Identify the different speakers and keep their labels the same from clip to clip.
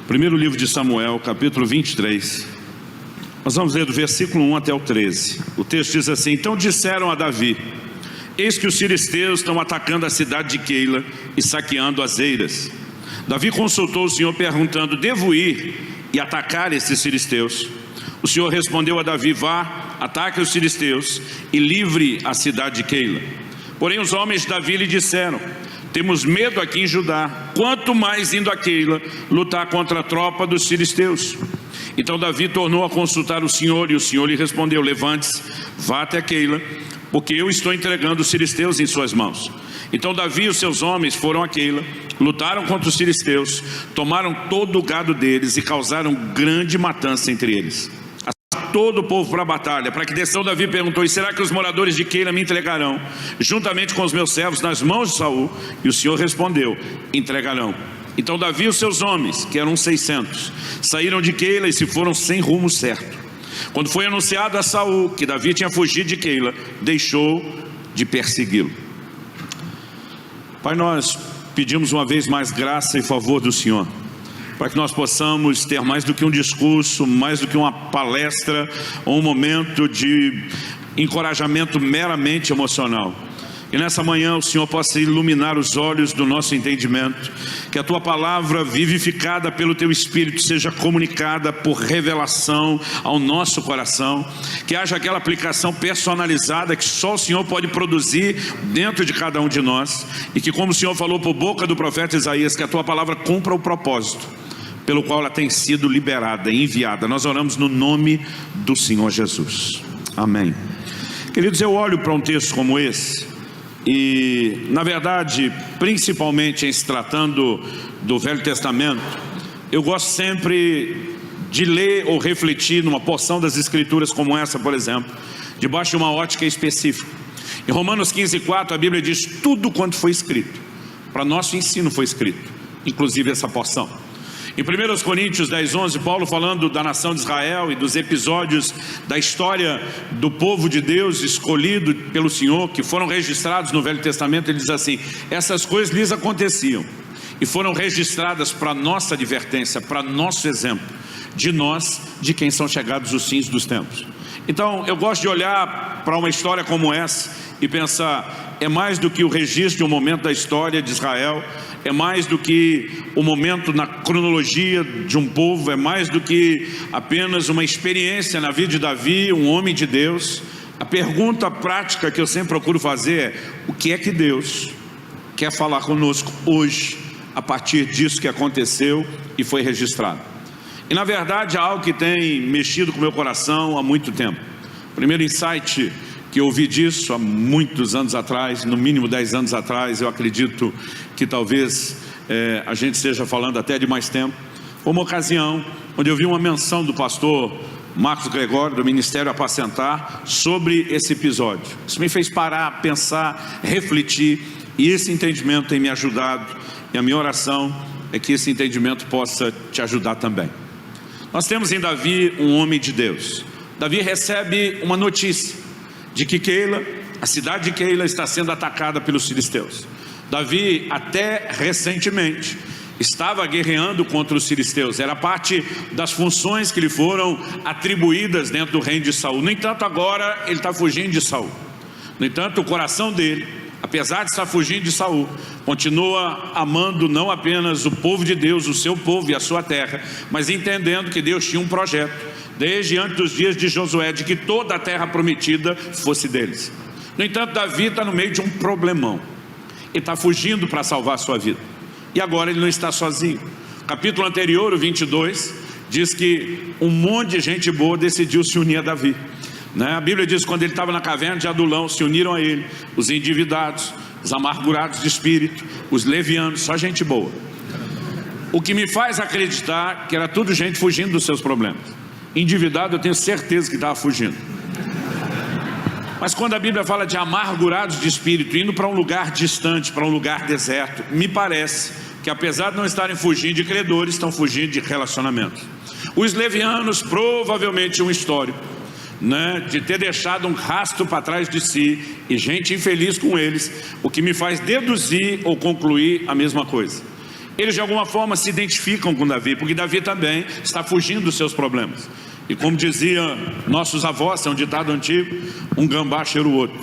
Speaker 1: Primeiro livro de Samuel, capítulo 23. Nós vamos ler do versículo 1 até o 13. O texto diz assim: Então disseram a Davi: Eis que os filisteus estão atacando a cidade de Keila e saqueando as eiras. Davi consultou o Senhor perguntando: Devo ir e atacar esses filisteus? O Senhor respondeu a Davi: Vá, ataque os filisteus e livre a cidade de Keila. Porém os homens de Davi lhe disseram: Temos medo aqui em Judá, quanto mais indo a Keila lutar contra a tropa dos filisteus. Então Davi tornou a consultar o Senhor, e o Senhor lhe respondeu: Levante-se, vá até Keila, porque eu estou entregando os filisteus em suas mãos. Então Davi e os seus homens foram a Keila, lutaram contra os filisteus, tomaram todo o gado deles e causaram grande matança entre eles. Todo o povo para a batalha. Para que desceu, Davi perguntou: E será que os moradores de Keila me entregarão, juntamente com os meus servos, nas mãos de Saul? E o Senhor respondeu: Entregarão. Então Davi e os seus homens, que eram 600, saíram de Keila e se foram sem rumo certo. Quando foi anunciado a Saul que Davi tinha fugido de Keila, deixou de persegui-lo. Pai, nós pedimos uma vez mais graça e favor do Senhor, para que nós possamos ter mais do que um discurso, mais do que uma palestra, ou um momento de encorajamento meramente emocional. E nessa manhã o Senhor possa iluminar os olhos do nosso entendimento, que a Tua palavra vivificada pelo Teu Espírito seja comunicada por revelação ao nosso coração, que haja aquela aplicação personalizada que só o Senhor pode produzir dentro de cada um de nós, e que, como o Senhor falou por boca do profeta Isaías, que a Tua palavra cumpra o propósito pelo qual ela tem sido liberada e enviada. Nós oramos no nome do Senhor Jesus. Amém. Queridos, eu olho para um texto como esse e, na verdade, principalmente em se tratando do Velho Testamento, eu gosto sempre de ler ou refletir numa porção das Escrituras como essa, por exemplo, debaixo de uma ótica específica. Em Romanos 15:4, a Bíblia diz: tudo quanto foi escrito, para nosso ensino foi escrito, inclusive essa porção. Em 1 Coríntios 10:11, Paulo, falando da nação de Israel e dos episódios da história do povo de Deus escolhido pelo Senhor, que foram registrados no Velho Testamento, ele diz assim: essas coisas lhes aconteciam e foram registradas para nossa advertência, para nosso exemplo, de nós, de quem são chegados os fins dos tempos. Então eu gosto de olhar para uma história como essa e pensar: é mais do que o registro de um momento da história de Israel, é mais do que o momento na cronologia de um povo, é mais do que apenas uma experiência na vida de Davi, um homem de Deus. A pergunta prática que eu sempre procuro fazer é: o que é que Deus quer falar conosco hoje, a partir disso que aconteceu e foi registrado? E na verdade é algo que tem mexido com o meu coração há muito tempo. O primeiro insight que eu ouvi disso há muitos anos atrás, no mínimo 10 anos atrás, eu acredito que talvez a gente esteja falando até de mais tempo, uma ocasião onde eu vi uma menção do pastor Marcos Gregório, do Ministério Apacentar, sobre esse episódio. Isso me fez parar, pensar, refletir, e esse entendimento tem me ajudado, e a minha oração é que esse entendimento possa te ajudar também. Nós temos em Davi um homem de Deus. Davi recebe uma notícia de que Keila, a cidade de Keila, está sendo atacada pelos filisteus. Davi, até recentemente, estava guerreando contra os filisteus. Era parte das funções que lhe foram atribuídas dentro do reino de Saul. No entanto, agora ele está fugindo de Saul. No entanto, o coração dele, apesar de estar fugindo de Saul, continua amando não apenas o povo de Deus, o seu povo e a sua terra, mas entendendo que Deus tinha um projeto desde antes dos dias de Josué, de que toda a terra prometida fosse deles. No entanto, Davi está no meio de um problemão. Ele está fugindo para salvar a sua vida. E agora ele não está sozinho. O capítulo anterior, o 22, diz que um monte de gente boa decidiu se unir a Davi. A Bíblia diz que quando ele estava na caverna de Adulão, se uniram a ele os endividados, os amargurados de espírito, os levianos, só gente boa. O que me faz acreditar que era tudo gente fugindo dos seus problemas. Endividado, eu tenho certeza que estava fugindo. Mas quando a Bíblia fala de amargurados de espírito, indo para um lugar distante, para um lugar deserto, me parece que, apesar de não estarem fugindo de credores, estão fugindo de relacionamentos. Os levianos provavelmente um histórico, de ter deixado um rastro para trás de si e gente infeliz com eles, o que me faz deduzir ou concluir a mesma coisa. Eles de alguma forma se identificam com Davi, porque Davi também está fugindo dos seus problemas. E como diziam nossos avós, é um ditado antigo, um gambá cheira o outro,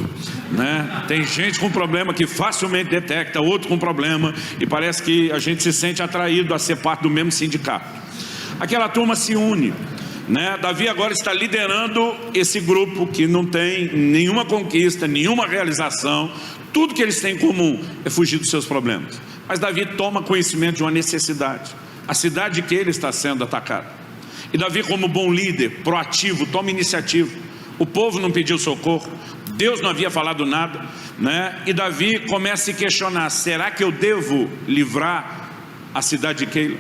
Speaker 1: né? Tem gente com problema que facilmente detecta outro com problema, e parece que a gente se sente atraído a ser parte do mesmo sindicato. Aquela turma se une, né? Davi agora está liderando esse grupo que não tem nenhuma conquista, nenhuma realização. Tudo que eles têm em comum é fugir dos seus problemas. Mas Davi toma conhecimento de uma necessidade, a cidade que ele está sendo atacada. E Davi, como bom líder, proativo, toma iniciativa. O povo não pediu socorro, Deus não havia falado nada, né? E Davi começa a se questionar: será que eu devo livrar a cidade de Keila?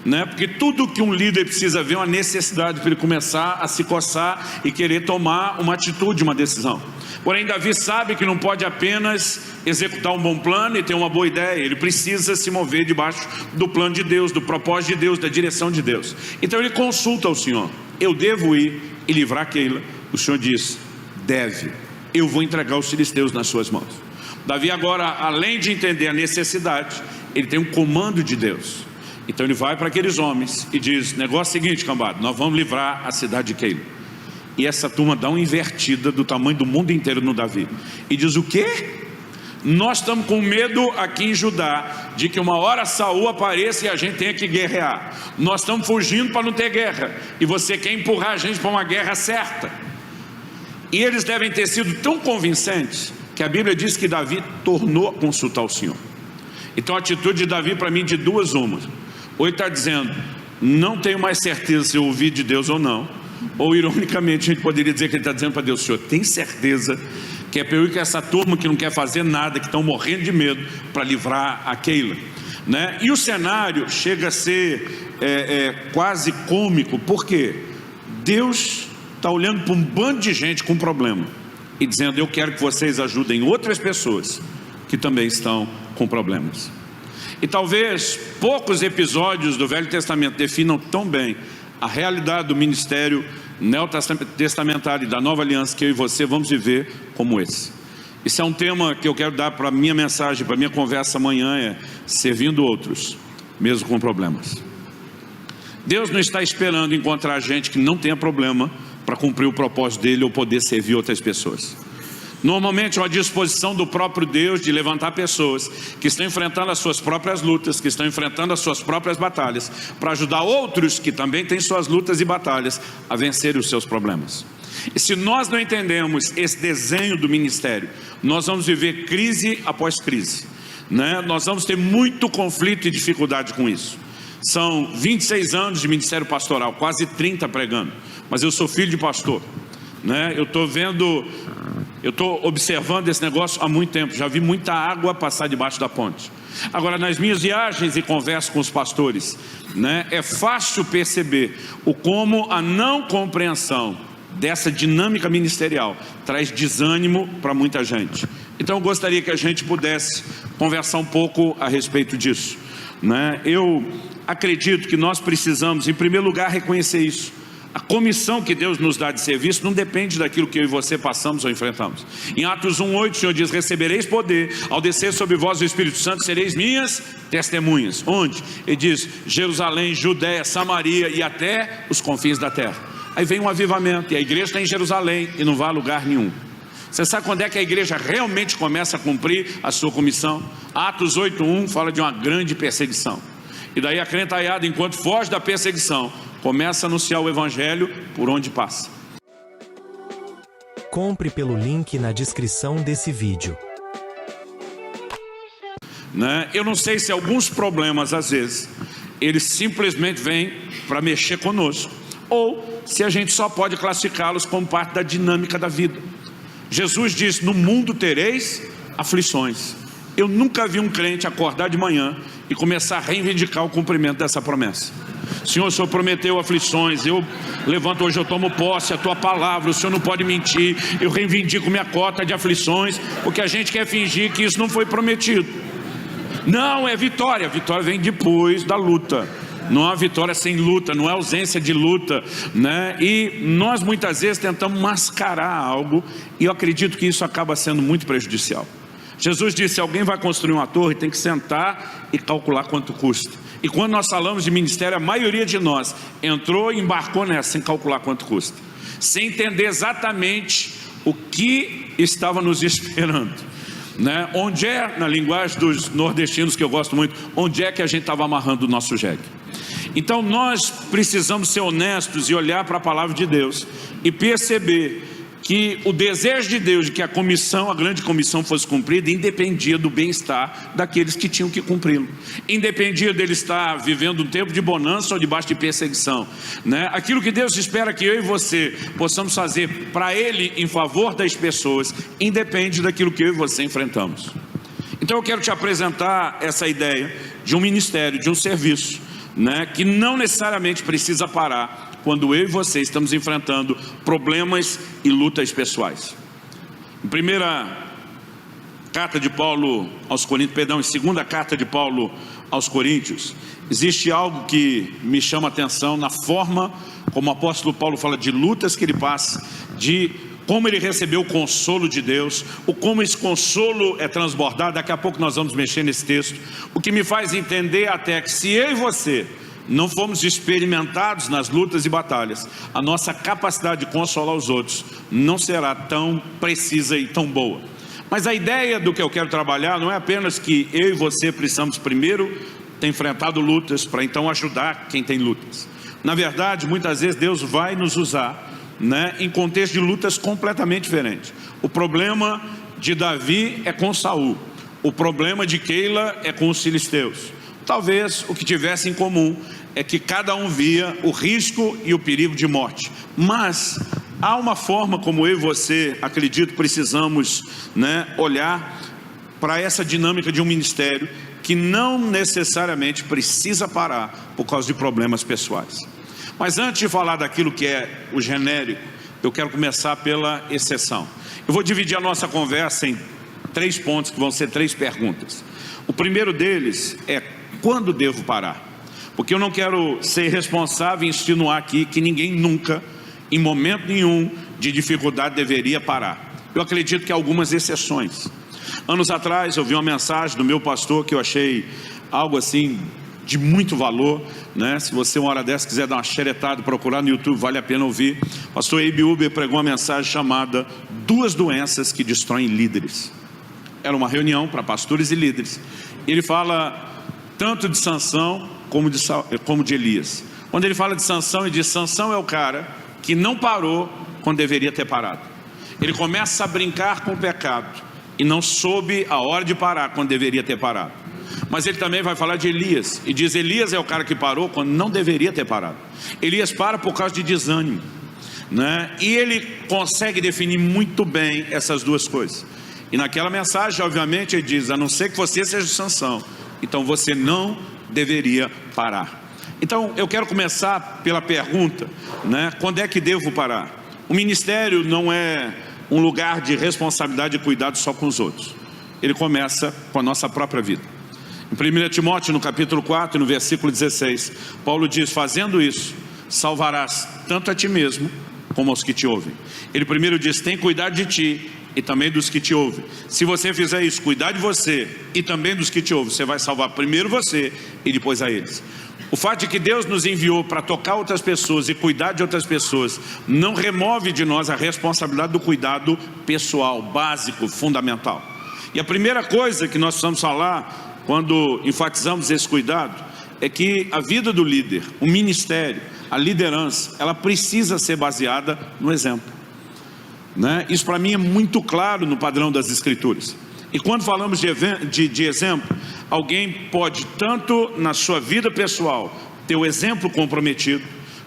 Speaker 1: Né? Porque tudo que um líder precisa ver é uma necessidade para ele começar a se coçar e querer tomar uma atitude, uma decisão. Porém, Davi sabe que não pode apenas executar um bom plano e ter uma boa ideia. Ele precisa se mover debaixo do plano de Deus, do propósito de Deus, da direção de Deus. Então ele consulta ao Senhor: eu devo ir e livrar Keila? O Senhor diz: deve. Eu vou entregar os filisteus nas suas mãos. Davi agora, além de entender a necessidade, ele tem um comando de Deus. Então ele vai para aqueles homens e diz: negócio seguinte, cambada, nós vamos livrar a cidade de Keila. E essa turma dá uma invertida do tamanho do mundo inteiro no Davi e diz: o quê? Nós estamos com medo aqui em Judá de que uma hora Saul apareça e a gente tenha que guerrear. Nós estamos fugindo para não ter guerra, e você quer empurrar a gente para uma guerra certa. E eles devem ter sido tão convincentes que a Bíblia diz que Davi tornou a consultar o Senhor. Então a atitude de Davi, para mim, de duas umas: ou ele está dizendo, não tenho mais certeza se eu ouvi de Deus ou não, ou ironicamente a gente poderia dizer que ele está dizendo para Deus: Senhor, tem certeza que é para eu ir com essa turma que não quer fazer nada, que estão morrendo de medo, para livrar a Keila, né? E o cenário chega a ser quase cômico, porque Deus está olhando para um bando de gente com problema e dizendo: eu quero que vocês ajudem outras pessoas que também estão com problemas. E talvez poucos episódios do Velho Testamento definam tão bem a realidade do ministério neotestamentário e da nova aliança que eu e você vamos viver como esse. Esse é um tema que eu quero dar para a minha mensagem, para a minha conversa amanhã: é servindo outros, mesmo com problemas. Deus não está esperando encontrar gente que não tenha problema para cumprir o propósito dele ou poder servir outras pessoas. Normalmente é uma disposição do próprio Deus de levantar pessoas que estão enfrentando as suas próprias lutas, que estão enfrentando as suas próprias batalhas, para ajudar outros que também têm suas lutas e batalhas a vencer os seus problemas. E se nós não entendemos esse desenho do ministério, nós vamos viver crise após crise, né? Nós vamos ter muito conflito e dificuldade com isso. São 26 anos de ministério pastoral, quase 30 pregando, mas eu sou filho de pastor, né? Eu estou observando esse negócio há muito tempo, já vi muita água passar debaixo da ponte. Agora, nas minhas viagens e converso com os pastores, né, é fácil perceber o como a não compreensão dessa dinâmica ministerial traz desânimo para muita gente. Então eu gostaria que a gente pudesse conversar um pouco a respeito disso, né? Eu acredito que nós precisamos, em primeiro lugar, reconhecer isso. A comissão que Deus nos dá de serviço não depende daquilo que eu e você passamos ou enfrentamos. Em Atos 1:8 o Senhor diz: recebereis poder, ao descer sobre vós o Espírito Santo, sereis minhas testemunhas. Onde? Ele diz: Jerusalém, Judéia, Samaria e até os confins da terra. Aí vem um avivamento, e a igreja está em Jerusalém e não vai a lugar nenhum. Você sabe quando é que a igreja realmente começa a cumprir a sua comissão? Atos 8:1 fala de uma grande perseguição. E daí a crentaiada, enquanto foge da perseguição, começa a anunciar o evangelho por onde passa.
Speaker 2: Compre pelo link na descrição desse vídeo.
Speaker 1: Né? Eu não sei se alguns problemas, às vezes, eles simplesmente vêm para mexer conosco, ou se a gente só pode classificá-los como parte da dinâmica da vida. Jesus disse: no mundo tereis aflições. Eu nunca vi um crente acordar de manhã e começar a reivindicar o cumprimento dessa promessa. Senhor, o Senhor prometeu aflições, eu levanto hoje, eu tomo posse, a tua palavra, o Senhor não pode mentir, eu reivindico minha cota de aflições, porque a gente quer fingir que isso não foi prometido. Não, é vitória. A vitória vem depois da luta. Não há vitória sem luta, não há ausência de luta, né? E nós muitas vezes tentamos mascarar algo, e eu acredito que isso acaba sendo muito prejudicial. Jesus disse: alguém vai construir uma torre, tem que sentar e calcular quanto custa. E quando nós falamos de ministério, a maioria de nós entrou e embarcou nessa sem calcular quanto custa, sem entender exatamente o que estava nos esperando, né? Onde é, na linguagem dos nordestinos que eu gosto muito, onde é que a gente estava amarrando o nosso jegue? Então nós precisamos ser honestos e olhar para a palavra de Deus e perceber que o desejo de Deus de que a grande comissão fosse cumprida, independia do bem-estar daqueles que tinham que cumpri-lo, independia dele estar vivendo um tempo de bonança ou debaixo de perseguição, né? Aquilo que Deus espera que eu e você possamos fazer para Ele em favor das pessoas, independe daquilo que eu e você enfrentamos. Então eu quero te apresentar essa ideia de um ministério, de um serviço, né, que não necessariamente precisa parar quando eu e você estamos enfrentando problemas e lutas pessoais. Em primeira carta de Paulo aos Coríntios, em segunda carta de Paulo aos Coríntios, existe algo que me chama a atenção na forma como o apóstolo Paulo fala de lutas que ele passa, de como ele recebeu o consolo de Deus, o como esse consolo é transbordado. Daqui a pouco nós vamos mexer nesse texto, o que me faz entender até que se eu e você não fomos experimentados nas lutas e batalhas, a nossa capacidade de consolar os outros não será tão precisa e tão boa. Mas a ideia do que eu quero trabalhar não é apenas que eu e você precisamos primeiro ter enfrentado lutas para então ajudar quem tem lutas. Na verdade, muitas vezes Deus vai nos usar, né, em contexto de lutas completamente diferentes. O problema de Davi é com Saul, o problema de Keila é com os filisteus. Talvez o que tivesse em comum é que cada um via o risco e o perigo de morte, mas há uma forma como eu e você, acredito, precisamos, né, olhar para essa dinâmica de um ministério que não necessariamente precisa parar por causa de problemas pessoais. Mas antes de falar daquilo que é o genérico, eu quero começar pela exceção. Eu vou dividir a nossa conversa em 3 pontos, que vão ser 3 perguntas. O primeiro deles é: quando devo parar? Porque eu não quero ser responsável e insinuar aqui que ninguém nunca, em momento nenhum de dificuldade, deveria parar. Eu acredito que há algumas exceções. Anos atrás eu vi uma mensagem do meu pastor que eu achei algo assim de muito valor, né? Se você uma hora dessa quiser dar uma xeretada, procurar no YouTube, vale a pena ouvir. O pastor Abe Uber pregou uma mensagem chamada 2 doenças que destroem líderes. Era uma reunião para pastores e líderes. Ele fala tanto de Sansão como de Elias. Quando ele fala de Sansão, ele diz: Sansão é o cara que não parou quando deveria ter parado. Ele começa a brincar com o pecado e não soube a hora de parar quando deveria ter parado. Mas ele também vai falar de Elias e diz: Elias é o cara que parou quando não deveria ter parado. Elias para por causa de desânimo, né? E ele consegue definir muito bem essas 2 coisas. E naquela mensagem, obviamente, ele diz: a não ser que você seja Sansão, então você não deveria parar. Então eu quero começar pela pergunta, né? Quando é que devo parar? O ministério não é um lugar de responsabilidade e cuidado só com os outros. Ele começa com a nossa própria vida. Em 1 Timóteo, no capítulo 4, no versículo 16, Paulo diz: fazendo isso, salvarás tanto a ti mesmo como aos que te ouvem. Ele primeiro diz: tem cuidado de ti e também dos que te ouvem. Se você fizer isso, cuidar de você e também dos que te ouvem, você vai salvar primeiro você e depois a eles. O fato de que Deus nos enviou para tocar outras pessoas e cuidar de outras pessoas não remove de nós a responsabilidade do cuidado pessoal, básico, fundamental. E a primeira coisa que nós precisamos falar quando enfatizamos esse cuidado é que a vida do líder, o ministério, a liderança, ela precisa ser baseada no exemplo, né? Isso para mim é muito claro no padrão das Escrituras. E quando falamos de exemplo, alguém pode tanto na sua vida pessoal ter o exemplo comprometido,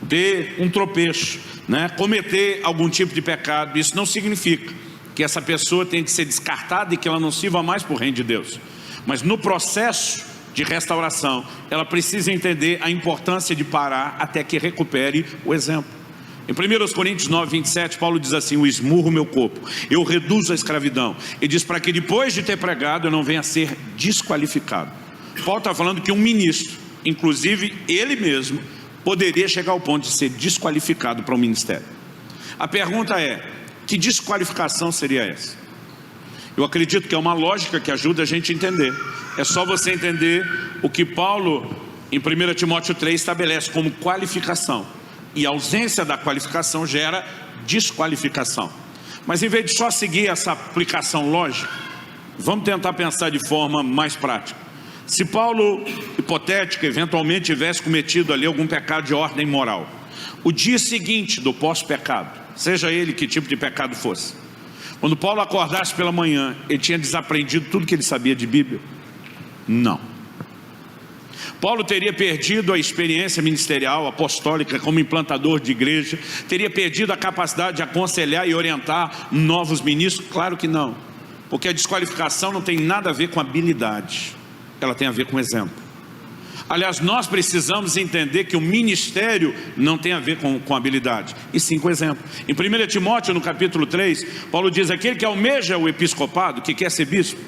Speaker 1: ter um tropeço, né? Cometer algum tipo de pecado. Isso não significa que essa pessoa tem que ser descartada e que ela não sirva mais para o reino de Deus. Mas no processo de restauração, ela precisa entender a importância de parar até que recupere o exemplo. Em 1 Coríntios 9, 27, Paulo diz assim: eu esmurro meu corpo, eu reduzo a escravidão. Ele diz para que depois de ter pregado eu não venha a ser desqualificado. Paulo está falando que um ministro, inclusive ele mesmo, poderia chegar ao ponto de ser desqualificado para o ministério. A pergunta é: que desqualificação seria essa? Eu acredito que é uma lógica que ajuda a gente a entender. É só você entender o que Paulo, em 1 Timóteo 3, estabelece como qualificação. E a ausência da qualificação gera desqualificação. Mas em vez de só seguir essa aplicação lógica, vamos tentar pensar de forma mais prática. Se Paulo, hipotético, eventualmente tivesse cometido ali algum pecado de ordem moral, o dia seguinte do pós-pecado, seja ele que tipo de pecado fosse, quando Paulo acordasse pela manhã, ele tinha desaprendido tudo que ele sabia de Bíblia? Não. Paulo teria perdido a experiência ministerial, apostólica, como implantador de igreja, teria perdido a capacidade de aconselhar e orientar novos ministros? Claro que não, porque a desqualificação não tem nada a ver com habilidade, ela tem a ver com exemplo. Aliás, nós precisamos entender que o ministério não tem a ver com habilidade, e sim com exemplo. Em 1 Timóteo, no capítulo 3, Paulo diz: aquele que almeja o episcopado, que quer ser bispo,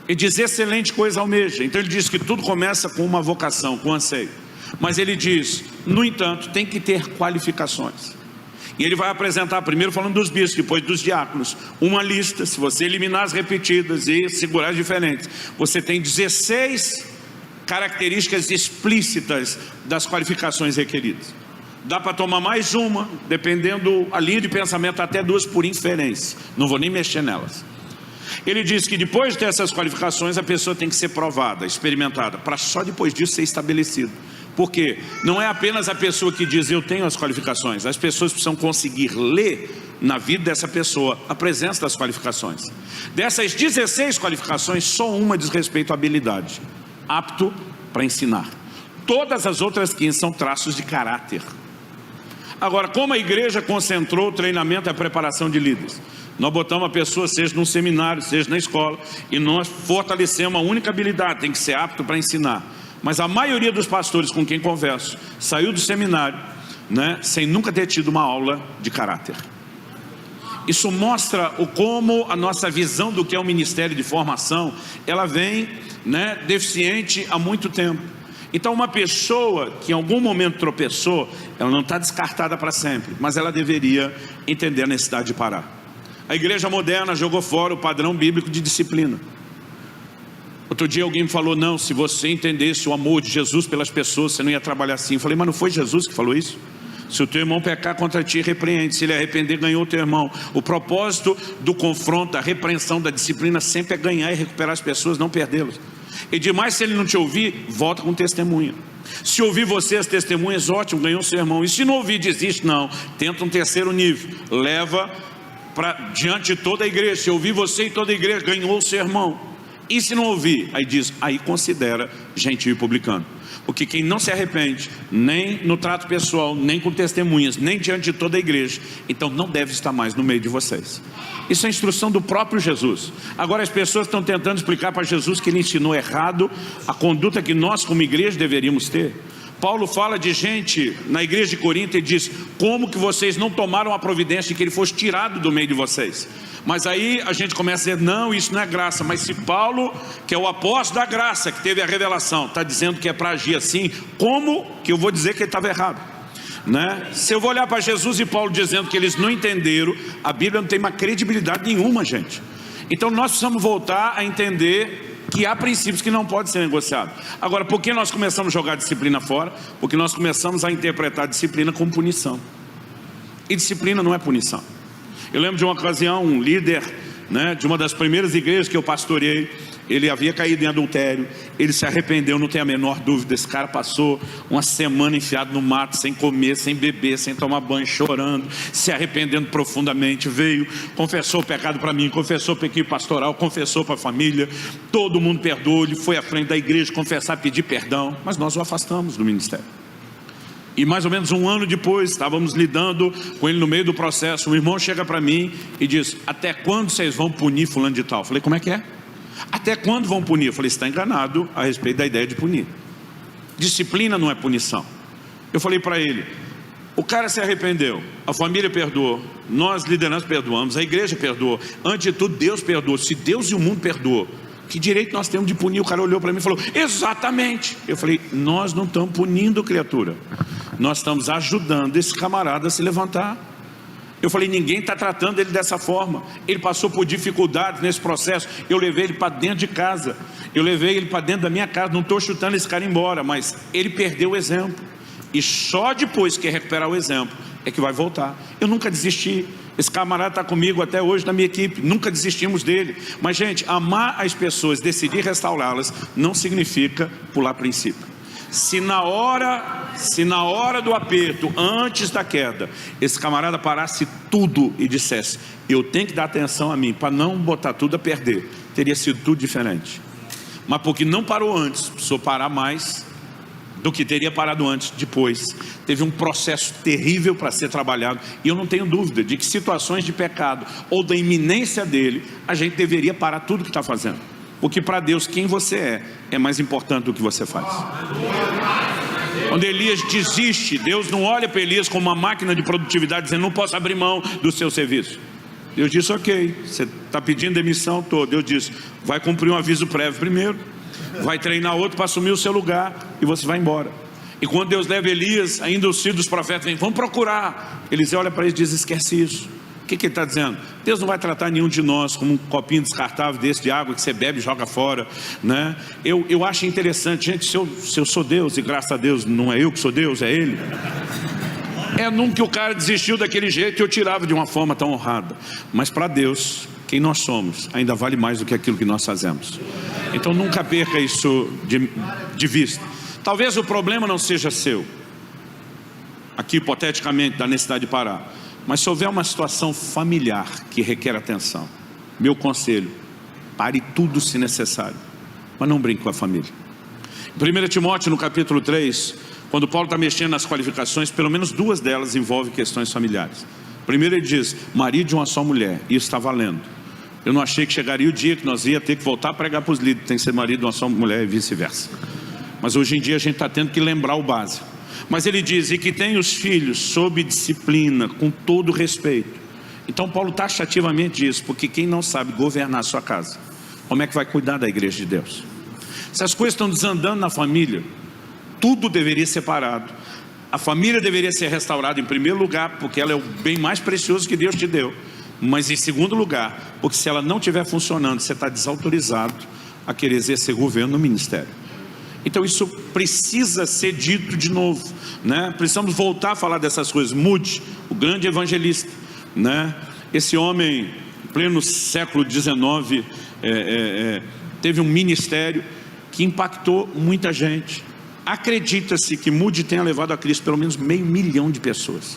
Speaker 1: ele diz: excelente coisa almeja. Então ele diz que tudo começa com uma vocação, com um anseio. Mas ele diz, no entanto, tem que ter qualificações. E ele vai apresentar, primeiro falando dos bispos, depois dos diáconos, uma lista. Se você eliminar as repetidas e segurar as diferentes, você tem 16 características explícitas das qualificações requeridas. Dá para tomar mais uma, dependendo a linha de pensamento, até duas por inferência. Não vou nem mexer nelas. Ele diz que depois de ter essas qualificações, a pessoa tem que ser provada, experimentada, para só depois disso ser estabelecido. Por quê? Não é apenas a pessoa que diz eu tenho as qualificações, as pessoas precisam conseguir ler na vida dessa pessoa a presença das qualificações. Dessas 16 qualificações, só uma diz respeito à habilidade: apto para ensinar. Todas as outras 15 são traços de caráter. Agora, como a igreja concentrou o treinamento e a preparação de líderes? Nós botamos a pessoa, seja num seminário, seja na escola, e nós fortalecemos a única habilidade: tem que ser apto para ensinar. Mas a maioria dos pastores com quem converso saiu do seminário, sem nunca ter tido uma aula de caráter. Isso mostra como a nossa visão do que é o ministério de formação, ela vem deficiente há muito tempo. Então uma pessoa que em algum momento tropeçou, ela não está descartada para sempre, mas ela deveria entender a necessidade de parar. A igreja moderna jogou fora o padrão bíblico de disciplina. Outro dia alguém me falou: não, se você entendesse o amor de Jesus pelas pessoas, você não ia trabalhar assim. Eu falei: mas não foi Jesus que falou isso? Se o teu irmão pecar contra ti, repreende. Se ele arrepender, ganhou o teu irmão. O propósito do confronto, da repreensão, da disciplina sempre é ganhar e recuperar as pessoas, não perdê-las. E demais, se ele não te ouvir, volta com testemunha. Se ouvir você as testemunhas, ótimo, ganhou o seu irmão. E se não ouvir, desiste? Não, tenta um terceiro nível, leva para diante de toda a igreja. Se ouvir você e toda a igreja, ganhou o seu irmão. E se não ouvir, aí diz, aí considera gentil e publicano. Porque quem não se arrepende, nem no trato pessoal, nem com testemunhas, nem diante de toda a igreja, então não deve estar mais no meio de vocês. Isso é instrução do próprio Jesus. Agora as pessoas estão tentando explicar para Jesus que ele ensinou errado a conduta que nós como igreja deveríamos ter. Paulo fala de gente na igreja de Corinto e diz: como que vocês não tomaram a providência de que ele fosse tirado do meio de vocês? Mas aí a gente começa a dizer: não, isso não é graça. Mas se Paulo, que é o apóstolo da graça, que teve a revelação, está dizendo que é para agir assim, como que eu vou dizer que ele estava errado? Se eu vou olhar para Jesus e Paulo dizendo que eles não entenderam, a Bíblia não tem uma credibilidade nenhuma, gente. Então nós precisamos voltar a entender que há princípios que não podem ser negociados. Agora, por que nós começamos a jogar a disciplina fora? Porque nós começamos a interpretar a disciplina como punição. E disciplina não é punição. Eu lembro de uma ocasião, um líder de uma das primeiras igrejas que eu pastoreei, ele havia caído em adultério, ele se arrependeu, não tem a menor dúvida. Esse cara passou uma semana enfiado no mato, sem comer, sem beber, sem tomar banho, chorando, se arrependendo profundamente. Veio, confessou o pecado para mim, confessou para a equipe pastoral, confessou para a família, todo mundo perdoou. Ele foi à frente da igreja confessar, pedir perdão, mas nós o afastamos do ministério. E mais ou menos um ano depois, estávamos lidando com ele no meio do processo. Um irmão chega para mim e diz: até quando vocês vão punir fulano de tal? Eu falei: como é que é? Até quando vão punir? Eu falei: você está enganado a respeito da ideia de punir. Disciplina não é punição. Eu falei para ele: o cara se arrependeu, a família perdoou, nós liderança perdoamos, a igreja perdoou, antes de tudo Deus perdoou. Se Deus e o mundo perdoou, que direito nós temos de punir? O cara olhou para mim e falou: exatamente. Eu falei: nós não estamos punindo, criatura, nós estamos ajudando esse camarada a se levantar. Eu falei, ninguém está tratando ele dessa forma. Ele passou por dificuldades nesse processo. Eu levei ele para dentro de casa. Eu levei ele para dentro da minha casa. Não estou chutando esse cara embora, mas ele perdeu o exemplo. E só depois que recuperar o exemplo é que vai voltar. Eu nunca desisti. Esse camarada está comigo até hoje na minha equipe. Nunca desistimos dele. Mas, gente, amar as pessoas, decidir restaurá-las, não significa pular princípio. Se na hora do aperto, antes da queda, esse camarada parasse tudo e dissesse, eu tenho que dar atenção a mim, para não botar tudo a perder, teria sido tudo diferente. Mas porque não parou antes, precisou parar mais do que teria parado antes. Depois teve um processo terrível para ser trabalhado, e eu não tenho dúvida de que situações de pecado ou da iminência dele, a gente deveria parar tudo que está fazendo, porque para Deus quem você é mais importante do que você faz. Quando Elias desiste, Deus não olha para Elias como uma máquina de produtividade dizendo, não posso abrir mão do seu serviço. Deus disse, ok, você está pedindo demissão toda. Deus disse, vai cumprir um aviso prévio primeiro, vai treinar outro para assumir o seu lugar e você vai embora. E quando Deus leva Elias, ainda os filhos dos profetas vêm, vamos procurar. Eliseu olha para ele e diz, esquece isso. O que ele está dizendo? Deus não vai tratar nenhum de nós como um copinho descartável desse de água que você bebe e joga fora, né? Eu acho interessante, gente, se eu sou Deus, e graças a Deus não é eu que sou Deus, é Ele. Nunca o cara desistiu daquele jeito e eu tirava de uma forma tão honrada. Mas para Deus, quem nós somos ainda vale mais do que aquilo que nós fazemos. Então nunca perca isso de vista. Talvez o problema não seja seu, aqui hipoteticamente da necessidade de parar. Mas se houver uma situação familiar que requer atenção, meu conselho, pare tudo se necessário, mas não brinque com a família. Em 1 Timóteo, no capítulo 3, quando Paulo está mexendo nas qualificações, pelo menos duas delas envolvem questões familiares. Primeiro ele diz, marido de uma só mulher, e isso está valendo. Eu não achei que chegaria o dia que nós ia ter que voltar a pregar para os líderes, tem que ser marido de uma só mulher e vice-versa. Mas hoje em dia a gente está tendo que lembrar o básico. Mas ele diz, e que tem os filhos sob disciplina, com todo respeito. Então Paulo taxativamente diz, porque quem não sabe governar a sua casa, como é que vai cuidar da igreja de Deus? Se as coisas estão desandando na família, tudo deveria ser parado. A família deveria ser restaurada em primeiro lugar, porque ela é o bem mais precioso que Deus te deu. Mas em segundo lugar, porque se ela não estiver funcionando, você está desautorizado a querer exercer governo no ministério. Então isso precisa ser dito de novo, né? Precisamos voltar a falar dessas coisas. Moody, o grande evangelista, né? Esse homem, em pleno século XIX, teve um ministério que impactou muita gente. Acredita-se que Moody tenha levado a Cristo pelo menos 500 mil de pessoas.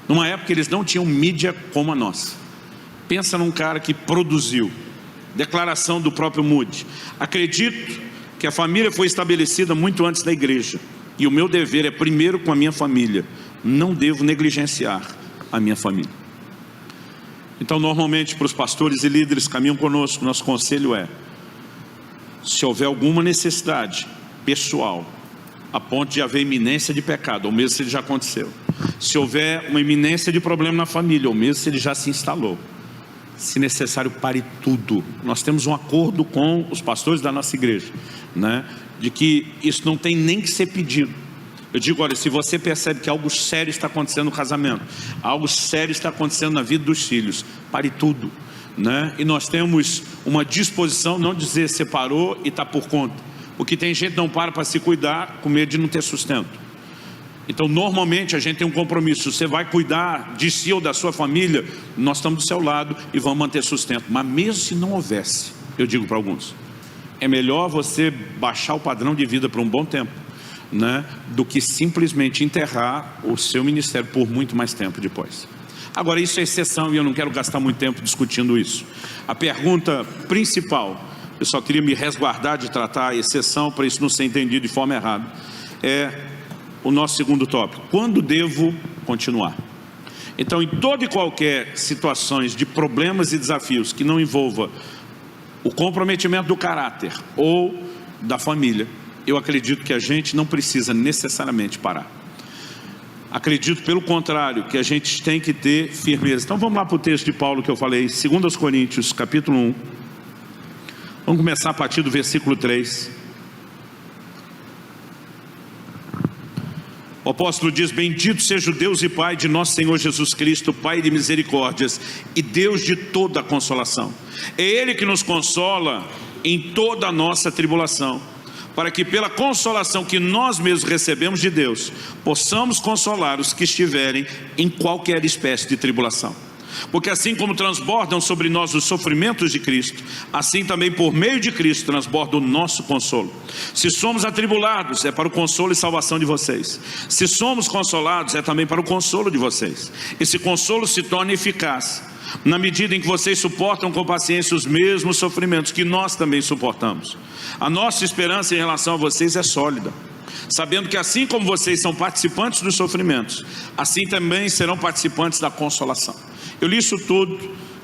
Speaker 1: Numa época eles não tinham mídia como a nossa. Pensa num cara que produziu. Declaração do próprio Moody. Acredito que a família foi estabelecida muito antes da igreja, e o meu dever é primeiro com a minha família, não devo negligenciar a minha família. Então normalmente para os pastores e líderes que caminham conosco, nosso conselho é, se houver alguma necessidade pessoal, a ponto de haver iminência de pecado, ou mesmo se ele já aconteceu, se houver uma iminência de problema na família, ou mesmo se ele já se instalou, se necessário, pare tudo. Nós temos um acordo com os pastores da nossa igreja, né, de que isso não tem nem que ser pedido. Eu digo, olha, se você percebe que algo sério está acontecendo no casamento, algo sério está acontecendo na vida dos filhos, pare tudo, né? E nós temos uma disposição, não dizer separou e está por conta, porque tem gente que não para se cuidar com medo de não ter sustento. Então normalmente a gente tem um compromisso, você vai cuidar de si ou da sua família, nós estamos do seu lado e vamos manter sustento. Mas mesmo se não houvesse, eu digo para alguns, é melhor você baixar o padrão de vida por um bom tempo, né, do que simplesmente enterrar o seu ministério por muito mais tempo depois. Agora isso é exceção e eu não quero gastar muito tempo discutindo isso. A pergunta principal, eu só queria me resguardar de tratar a exceção para isso não ser entendido de forma errada, é o nosso segundo tópico: quando devo continuar? Então, em toda e qualquer situações de problemas e desafios que não envolva o comprometimento do caráter ou da família, eu acredito que a gente não precisa necessariamente parar. Acredito, pelo contrário, que a gente tem que ter firmeza. Então vamos lá para o texto de Paulo que eu falei, 2 Coríntios, capítulo 1. Vamos começar a partir do versículo 3. O apóstolo diz: bendito seja o Deus e Pai de nosso Senhor Jesus Cristo, Pai de misericórdias e Deus de toda a consolação. É Ele que nos consola em toda a nossa tribulação, para que pela consolação que nós mesmos recebemos de Deus, possamos consolar os que estiverem em qualquer espécie de tribulação. Porque assim como transbordam sobre nós os sofrimentos de Cristo, assim também por meio de Cristo transborda o nosso consolo. Se somos atribulados, é para o consolo e salvação de vocês. Se somos consolados, é também para o consolo de vocês. Esse consolo se torna eficaz na medida em que vocês suportam com paciência os mesmos sofrimentos que nós também suportamos. A nossa esperança em relação a vocês é sólida, sabendo que assim como vocês são participantes dos sofrimentos, assim também serão participantes da consolação. Eu li isso tudo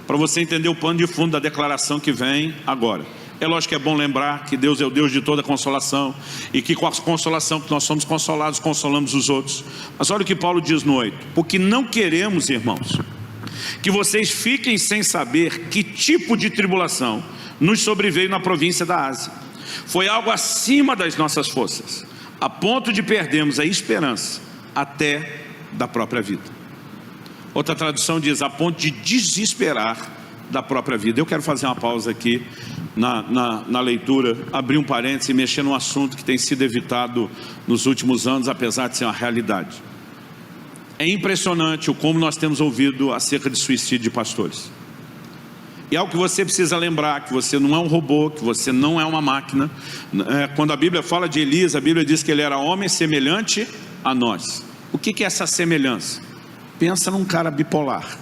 Speaker 1: para você entender o pano de fundo da declaração que vem agora. É lógico que é bom lembrar que Deus é o Deus de toda consolação, e que com a consolação que nós somos consolados, consolamos os outros. Mas olha o que Paulo diz no 8: porque não queremos, irmãos, que vocês fiquem sem saber que tipo de tribulação nos sobreveio na província da Ásia. Foi algo acima das nossas forças, a ponto de perdermos a esperança até da própria vida. Outra tradução diz: a ponto de desesperar da própria vida. Eu quero fazer uma pausa aqui na leitura, abrir um parênteses e mexer num assunto que tem sido evitado nos últimos anos, apesar de ser uma realidade. É impressionante o como nós temos ouvido acerca de suicídio de pastores. E é algo que você precisa lembrar, que você não é um robô, que você não é uma máquina. Quando a Bíblia fala de Elias, a Bíblia diz que ele era homem semelhante a nós. O que é essa semelhança? Pensa num cara bipolar.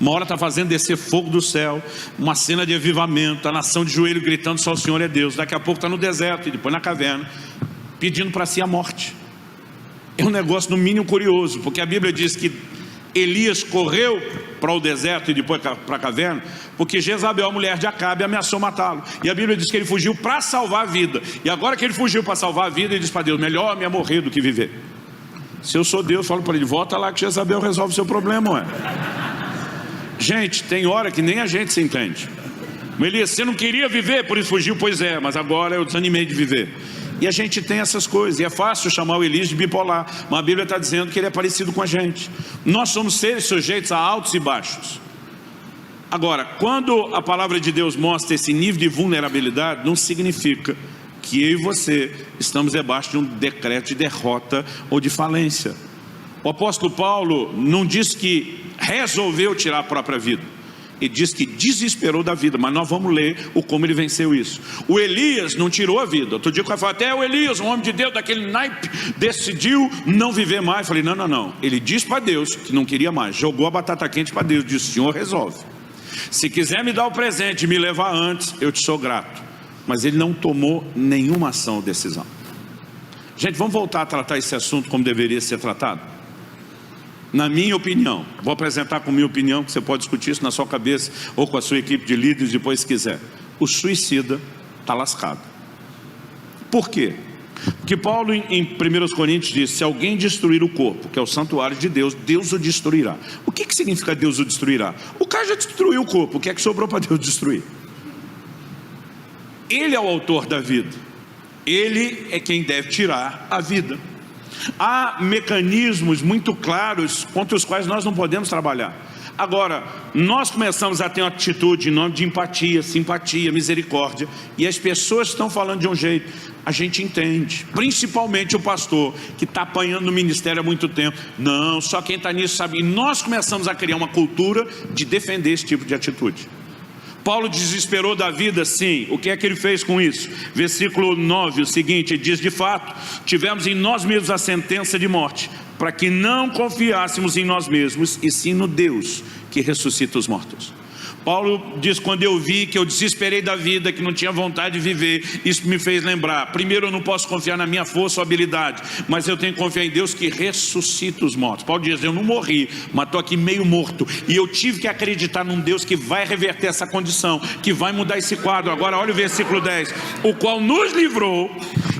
Speaker 1: Uma hora está fazendo descer fogo do céu, uma cena de avivamento, a nação de joelho gritando só o Senhor é Deus. Daqui a pouco está no deserto e depois na caverna, pedindo para si a morte. É um negócio no mínimo curioso, porque a Bíblia diz que Elias correu para o deserto e depois para a caverna, porque Jezabel, a mulher de Acabe, ameaçou matá-lo. E a Bíblia diz que ele fugiu para salvar a vida. E agora que ele fugiu para salvar a vida, ele diz para Deus: melhor me é morrer do que viver. Se eu sou Deus, eu falo para ele: volta lá que Jezabel resolve o seu problema, ué. Gente, tem hora que nem a gente se entende. Elias, você não queria viver, por isso fugiu. Pois é, mas agora eu desanimei de viver. E a gente tem essas coisas, e é fácil chamar o Elias de bipolar, mas a Bíblia está dizendo que ele é parecido com a gente. Nós somos seres sujeitos a altos e baixos. Agora, quando a palavra de Deus mostra esse nível de vulnerabilidade, não significa que eu e você estamos debaixo de um decreto de derrota ou de falência. O apóstolo Paulo não diz que resolveu tirar a própria vida, ele diz que desesperou da vida, mas nós vamos ler o como ele venceu isso. O Elias não tirou a vida. Outro dia eu falei: até o Elias, um homem de Deus daquele naipe, decidiu não viver mais. Eu falei: não, ele disse para Deus que não queria mais, jogou a batata quente para Deus, disse: Senhor, resolve. Se quiser me dar o presente e me levar antes, eu te sou grato. Mas ele não tomou nenhuma ação ou decisão. Gente, vamos voltar a tratar esse assunto como deveria ser tratado? Na minha opinião, vou apresentar com minha opinião, que você pode discutir isso na sua cabeça ou com a sua equipe de líderes depois se quiser. O suicida está lascado. Por quê? Porque Paulo em 1 Coríntios diz: se alguém destruir o corpo, que é o santuário de Deus, Deus o destruirá. O que significa Deus o destruirá? O cara já destruiu o corpo, o que é que sobrou para Deus destruir? Ele é o autor da vida, ele é quem deve tirar a vida. Há mecanismos muito claros contra os quais nós não podemos trabalhar. Agora, nós começamos a ter uma atitude em nome de empatia, simpatia, misericórdia, e as pessoas estão falando de um jeito, a gente entende, principalmente o pastor que está apanhando no ministério há muito tempo. Não, só quem está nisso sabe. E nós começamos a criar uma cultura de defender esse tipo de atitude. Paulo desesperou da vida, sim. O que é que ele fez com isso? Versículo 9, o seguinte, ele diz: de fato, tivemos em nós mesmos a sentença de morte, para que não confiássemos em nós mesmos, e sim no Deus que ressuscita os mortos. Paulo diz: quando eu vi que eu desesperei da vida, que não tinha vontade de viver, isso me fez lembrar: primeiro, eu não posso confiar na minha força ou habilidade, mas eu tenho que confiar em Deus que ressuscita os mortos. Paulo diz: eu não morri, mas estou aqui meio morto, e eu tive que acreditar num Deus que vai reverter essa condição, que vai mudar esse quadro. Agora olha o versículo 10: o qual nos livrou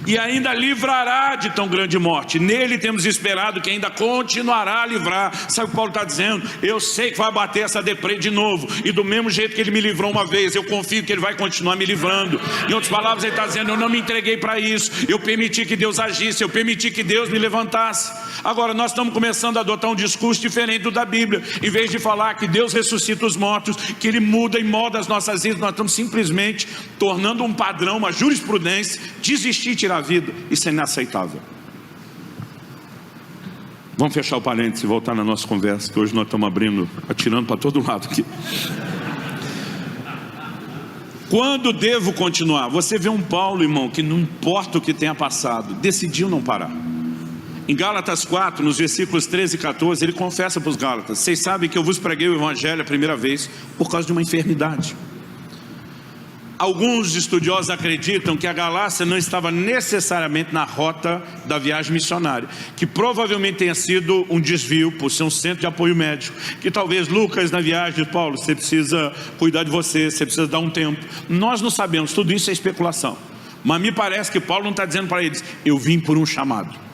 Speaker 1: e ainda livrará de tão grande morte. Nele temos esperado que ainda continuará a livrar. Sabe o que Paulo está dizendo? Eu sei que vai bater essa deprê de novo, e do mesmo jeito que ele me livrou uma vez, eu confio que ele vai continuar me livrando. Em outras palavras, ele está dizendo: eu não me entreguei para isso, eu permiti que Deus agisse, eu permiti que Deus me levantasse. Agora nós estamos começando a adotar um discurso diferente do da Bíblia. Em vez de falar que Deus ressuscita os mortos, que Ele muda e molda as nossas vidas, nós estamos simplesmente tornando um padrão, uma jurisprudência, desistir e tirar a vida. Isso é inaceitável. Vamos fechar o parênteses e voltar na nossa conversa, que hoje nós estamos atirando para todo lado aqui. Quando devo continuar? Você vê um Paulo, irmão, que não importa o que tenha passado, decidiu não parar. Em Gálatas 4, nos versículos 13 e 14, ele confessa para os Gálatas: vocês sabem que eu vos preguei o Evangelho a primeira vez por causa de uma enfermidade. Alguns estudiosos acreditam que a Galácia não estava necessariamente na rota da viagem missionária, que provavelmente tenha sido um desvio por ser um centro de apoio médico, que talvez Lucas na viagem de Paulo: você precisa cuidar de você precisa dar um tempo. Nós não sabemos, tudo isso é especulação, mas me parece que Paulo não está dizendo para eles: eu vim por um chamado.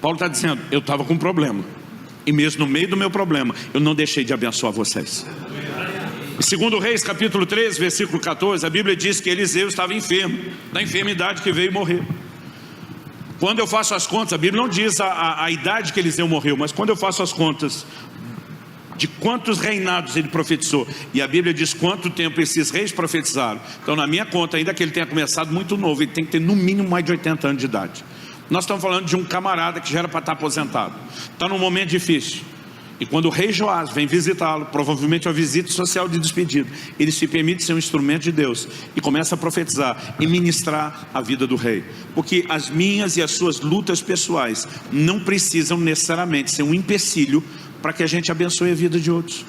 Speaker 1: Paulo está dizendo: eu estava com um problema, e mesmo no meio do meu problema, eu não deixei de abençoar vocês. Segundo Reis, capítulo 13, versículo 14, a Bíblia diz que Eliseu estava enfermo, da enfermidade que veio morrer. Quando eu faço as contas, a Bíblia não diz a idade que Eliseu morreu, mas quando eu faço as contas de quantos reinados ele profetizou, e a Bíblia diz quanto tempo esses reis profetizaram, então na minha conta, ainda que ele tenha começado muito novo, ele tem que ter no mínimo mais de 80 anos de idade. Nós estamos falando de um camarada que já era para estar aposentado, está num momento difícil. E quando o rei Joás vem visitá-lo, provavelmente uma visita social de despedida, ele se permite ser um instrumento de Deus e começa a profetizar e ministrar a vida do rei. Porque as minhas e as suas lutas pessoais não precisam necessariamente ser um empecilho para que a gente abençoe a vida de outros.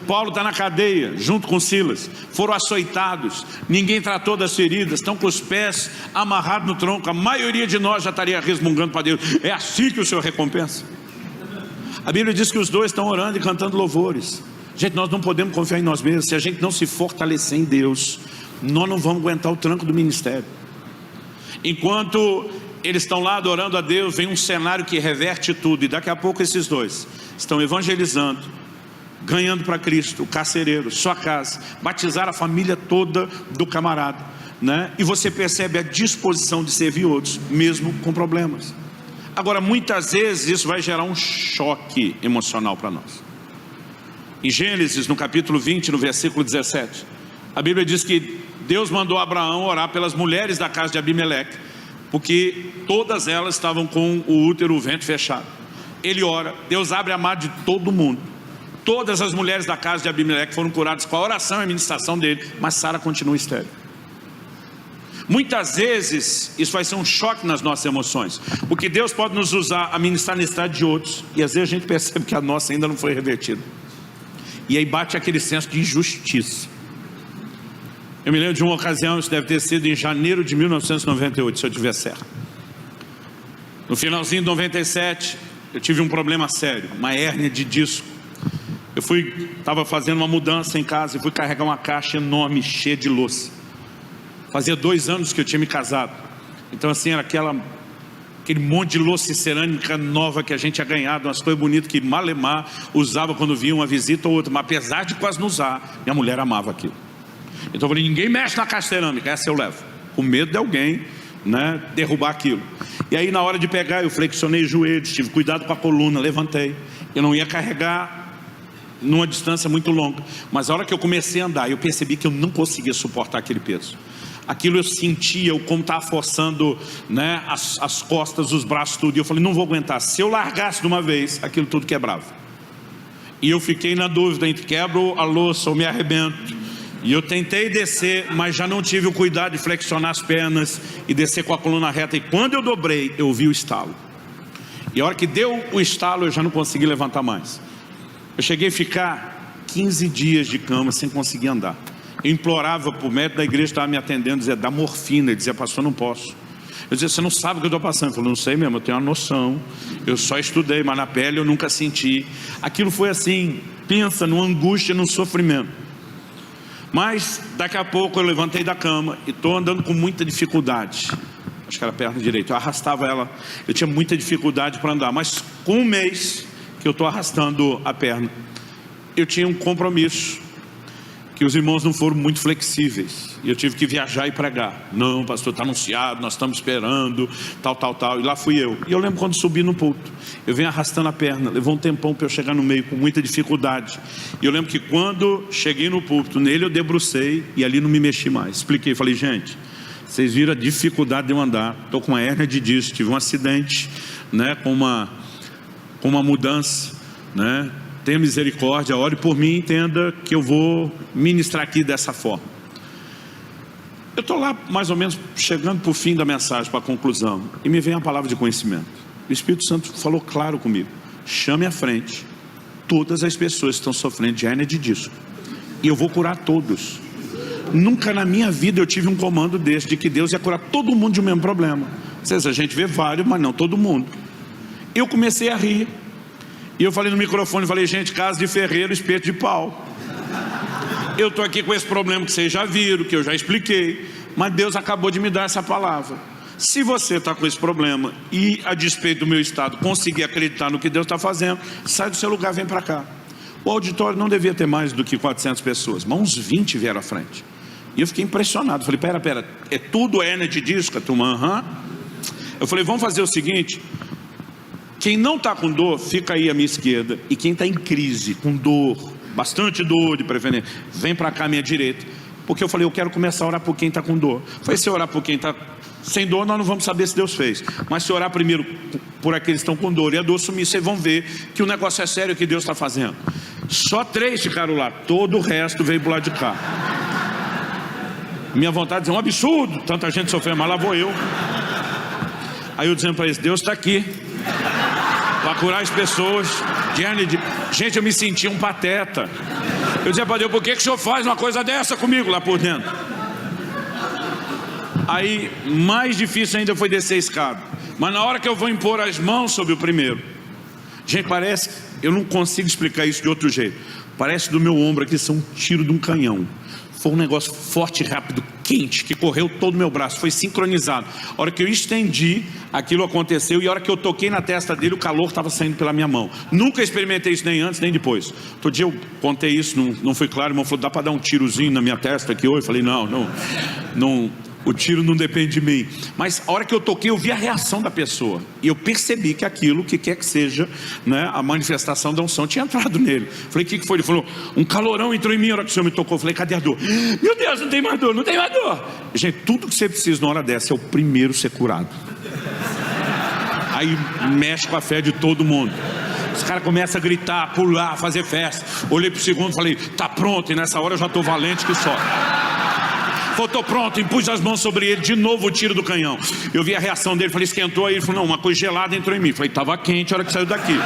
Speaker 1: Paulo está na cadeia, junto com Silas, foram açoitados, ninguém tratou das feridas, estão com os pés amarrados no tronco. A maioria de nós já estaria resmungando para Deus: é assim que o Senhor recompensa? A Bíblia diz que os dois estão orando e cantando louvores. Gente, nós não podemos confiar em nós mesmos. Se a gente não se fortalecer em Deus, nós não vamos aguentar o tranco do ministério. Enquanto eles estão lá adorando a Deus, vem um cenário que reverte tudo. E daqui a pouco esses dois estão evangelizando, ganhando para Cristo o carcereiro, sua casa, batizar a família toda do camarada, né? E você percebe a disposição de servir outros, mesmo com problemas. Agora, muitas vezes isso vai gerar um choque emocional para nós. Em Gênesis, no capítulo 20, no versículo 17, a Bíblia diz que Deus mandou Abraão orar pelas mulheres da casa de Abimeleque, porque todas elas estavam com o útero, o ventre fechado. Ele ora, Deus abre a mar de todo mundo. Todas as mulheres da casa de Abimeleque foram curadas com a oração e a ministração dele, mas Sara continua estéril. Muitas vezes isso vai ser um choque nas nossas emoções, porque Deus pode nos usar a ministrar na necessidade de outros, e às vezes a gente percebe que a nossa ainda não foi revertida, e aí bate aquele senso de injustiça. Eu me lembro de uma ocasião, isso deve ter sido em janeiro de 1998, se eu tiver certo. No finalzinho de 97, eu tive um problema sério, uma hérnia de disco. Eu estava fazendo uma mudança em casa e fui carregar uma caixa enorme, cheia de louça. Fazia 2 anos que eu tinha me casado. Então assim, era aquele monte de louça cerâmica nova que a gente tinha ganhado, umas coisas bonitas que Malemar usava quando vinha uma visita ou outra. Mas apesar de quase não usar, minha mulher amava aquilo. Então eu falei: ninguém mexe na caixa cerâmica, essa eu levo. Com medo de alguém, né, derrubar aquilo. E aí na hora de pegar, eu flexionei os joelhos, tive cuidado com a coluna, levantei. Eu não ia carregar numa distância muito longa, mas a hora que eu comecei a andar, eu percebi que eu não conseguia suportar aquele peso. Aquilo eu sentia, como estava forçando, né, as costas, os braços, tudo. E eu falei: não vou aguentar. Se eu largasse de uma vez, aquilo tudo quebrava. E eu fiquei na dúvida entre quebro a louça ou me arrebento. E eu tentei descer, mas já não tive o cuidado de flexionar as pernas e descer com a coluna reta. E quando eu dobrei, eu vi o estalo. E a hora que deu o estalo, eu já não consegui levantar mais. Eu cheguei a ficar 15 dias de cama sem conseguir andar. Eu implorava para o médico da igreja que estava me atendendo, dizia: dá morfina. Ele dizia: pastor, não posso. Eu dizia: você não sabe o que eu estou passando? Ele falou: não sei mesmo, eu tenho uma noção, eu só estudei, mas na pele eu nunca senti. Aquilo foi assim, pensa numa angústia, num sofrimento. Mas daqui a pouco eu levantei da cama e estou andando com muita dificuldade. acho que era a perna direita, eu arrastava ela, eu tinha muita dificuldade para andar, mas com um mês que eu estou arrastando a perna, eu tinha um compromisso, que os irmãos não foram muito flexíveis, e eu tive que viajar e pregar. Não, pastor, está anunciado, nós estamos esperando, tal, e lá fui eu. E eu lembro quando subi no púlpito, eu venho arrastando a perna, levou um tempão para eu chegar no meio, com muita dificuldade. E eu lembro que quando cheguei no púlpito, nele eu debrucei, e ali não me mexi mais. Expliquei, falei, gente, vocês viram a dificuldade de eu andar, estou com uma hérnia de disco, tive um acidente, né, com uma mudança, né? Tenha misericórdia, ore por mim, entenda que eu vou ministrar aqui dessa forma. Eu estou lá mais ou menos chegando para o fim da mensagem, para a conclusão, e me vem a palavra de conhecimento. O Espírito Santo falou claro comigo: chame à frente todas as pessoas que estão sofrendo de hérnia de disco, e eu vou curar todos. Nunca na minha vida eu tive um comando desse, de que Deus ia curar todo mundo de um mesmo problema. Às vezes a gente vê vários, mas não todo mundo. Eu comecei a rir, e eu falei no microfone, falei, gente, casa de ferreiro, espeto de pau. Eu estou aqui com esse problema que vocês já viram, que eu já expliquei, mas Deus acabou de me dar essa palavra. Se você está com esse problema e, a despeito do meu estado, conseguir acreditar no que Deus está fazendo, sai do seu lugar, vem para cá. O auditório não devia ter mais do que 400 pessoas, mas uns 20 vieram à frente. E eu fiquei impressionado, falei, pera, é tudo hérnia de disco, a turma? Eu falei, vamos fazer o seguinte, quem não está com dor, fica aí à minha esquerda, e quem está em crise, com dor, bastante dor de preferência, vem para cá à minha direita, porque eu falei, eu quero começar a orar por quem está com dor. Falei, se orar por quem está sem dor, nós não vamos saber se Deus fez, mas se orar primeiro por aqueles que estão com dor, e a dor sumir, vocês vão ver que o negócio é sério, que Deus está fazendo. Só 3 ficaram lá, todo o resto veio para o lado de cá. Minha vontade de dizer, um absurdo, tanta gente sofrendo, mas lá vou eu. Aí eu dizendo para eles, Deus está aqui para curar as pessoas de hérnia de... Gente, eu me senti um pateta. Eu dizia para Deus, por que o senhor faz uma coisa dessa comigo lá por dentro? Aí, mais difícil ainda foi descer a escada. Mas na hora que eu vou impor as mãos sobre o primeiro, gente, parece, eu não consigo explicar isso de outro jeito, parece do meu ombro aqui ser um tiro de um canhão. Foi um negócio forte, rápido, quente, que correu todo o meu braço, foi sincronizado. A hora que eu estendi, aquilo aconteceu, e a hora que eu toquei na testa dele, o calor estava saindo pela minha mão. Nunca experimentei isso, nem antes, nem depois. Outro dia eu contei isso, não foi claro, o irmão falou, dá para dar um tirozinho na minha testa aqui hoje? Eu falei, não, o tiro não depende de mim. Mas a hora que eu toquei, eu vi a reação da pessoa, e eu percebi que aquilo, que quer que seja, né, a manifestação da unção tinha entrado nele. Falei, o que foi? Ele falou, um calorão entrou em mim a hora que o Senhor me tocou. Eu falei, cadê a dor? Meu Deus, não tem mais dor. Gente, tudo que você precisa na hora dessa é o primeiro ser curado. Aí mexe com a fé de todo mundo. Os caras começam a gritar, pular, fazer festa. Olhei pro segundo, falei, tá pronto. E nessa hora eu já estou valente que só. Estou pronto, impus as mãos sobre ele, de novo o tiro do canhão. Eu vi a reação dele, falei, esquentou. Aí ele falou, não, uma coisa gelada entrou em mim. Falei, estava quente a hora que saiu daqui.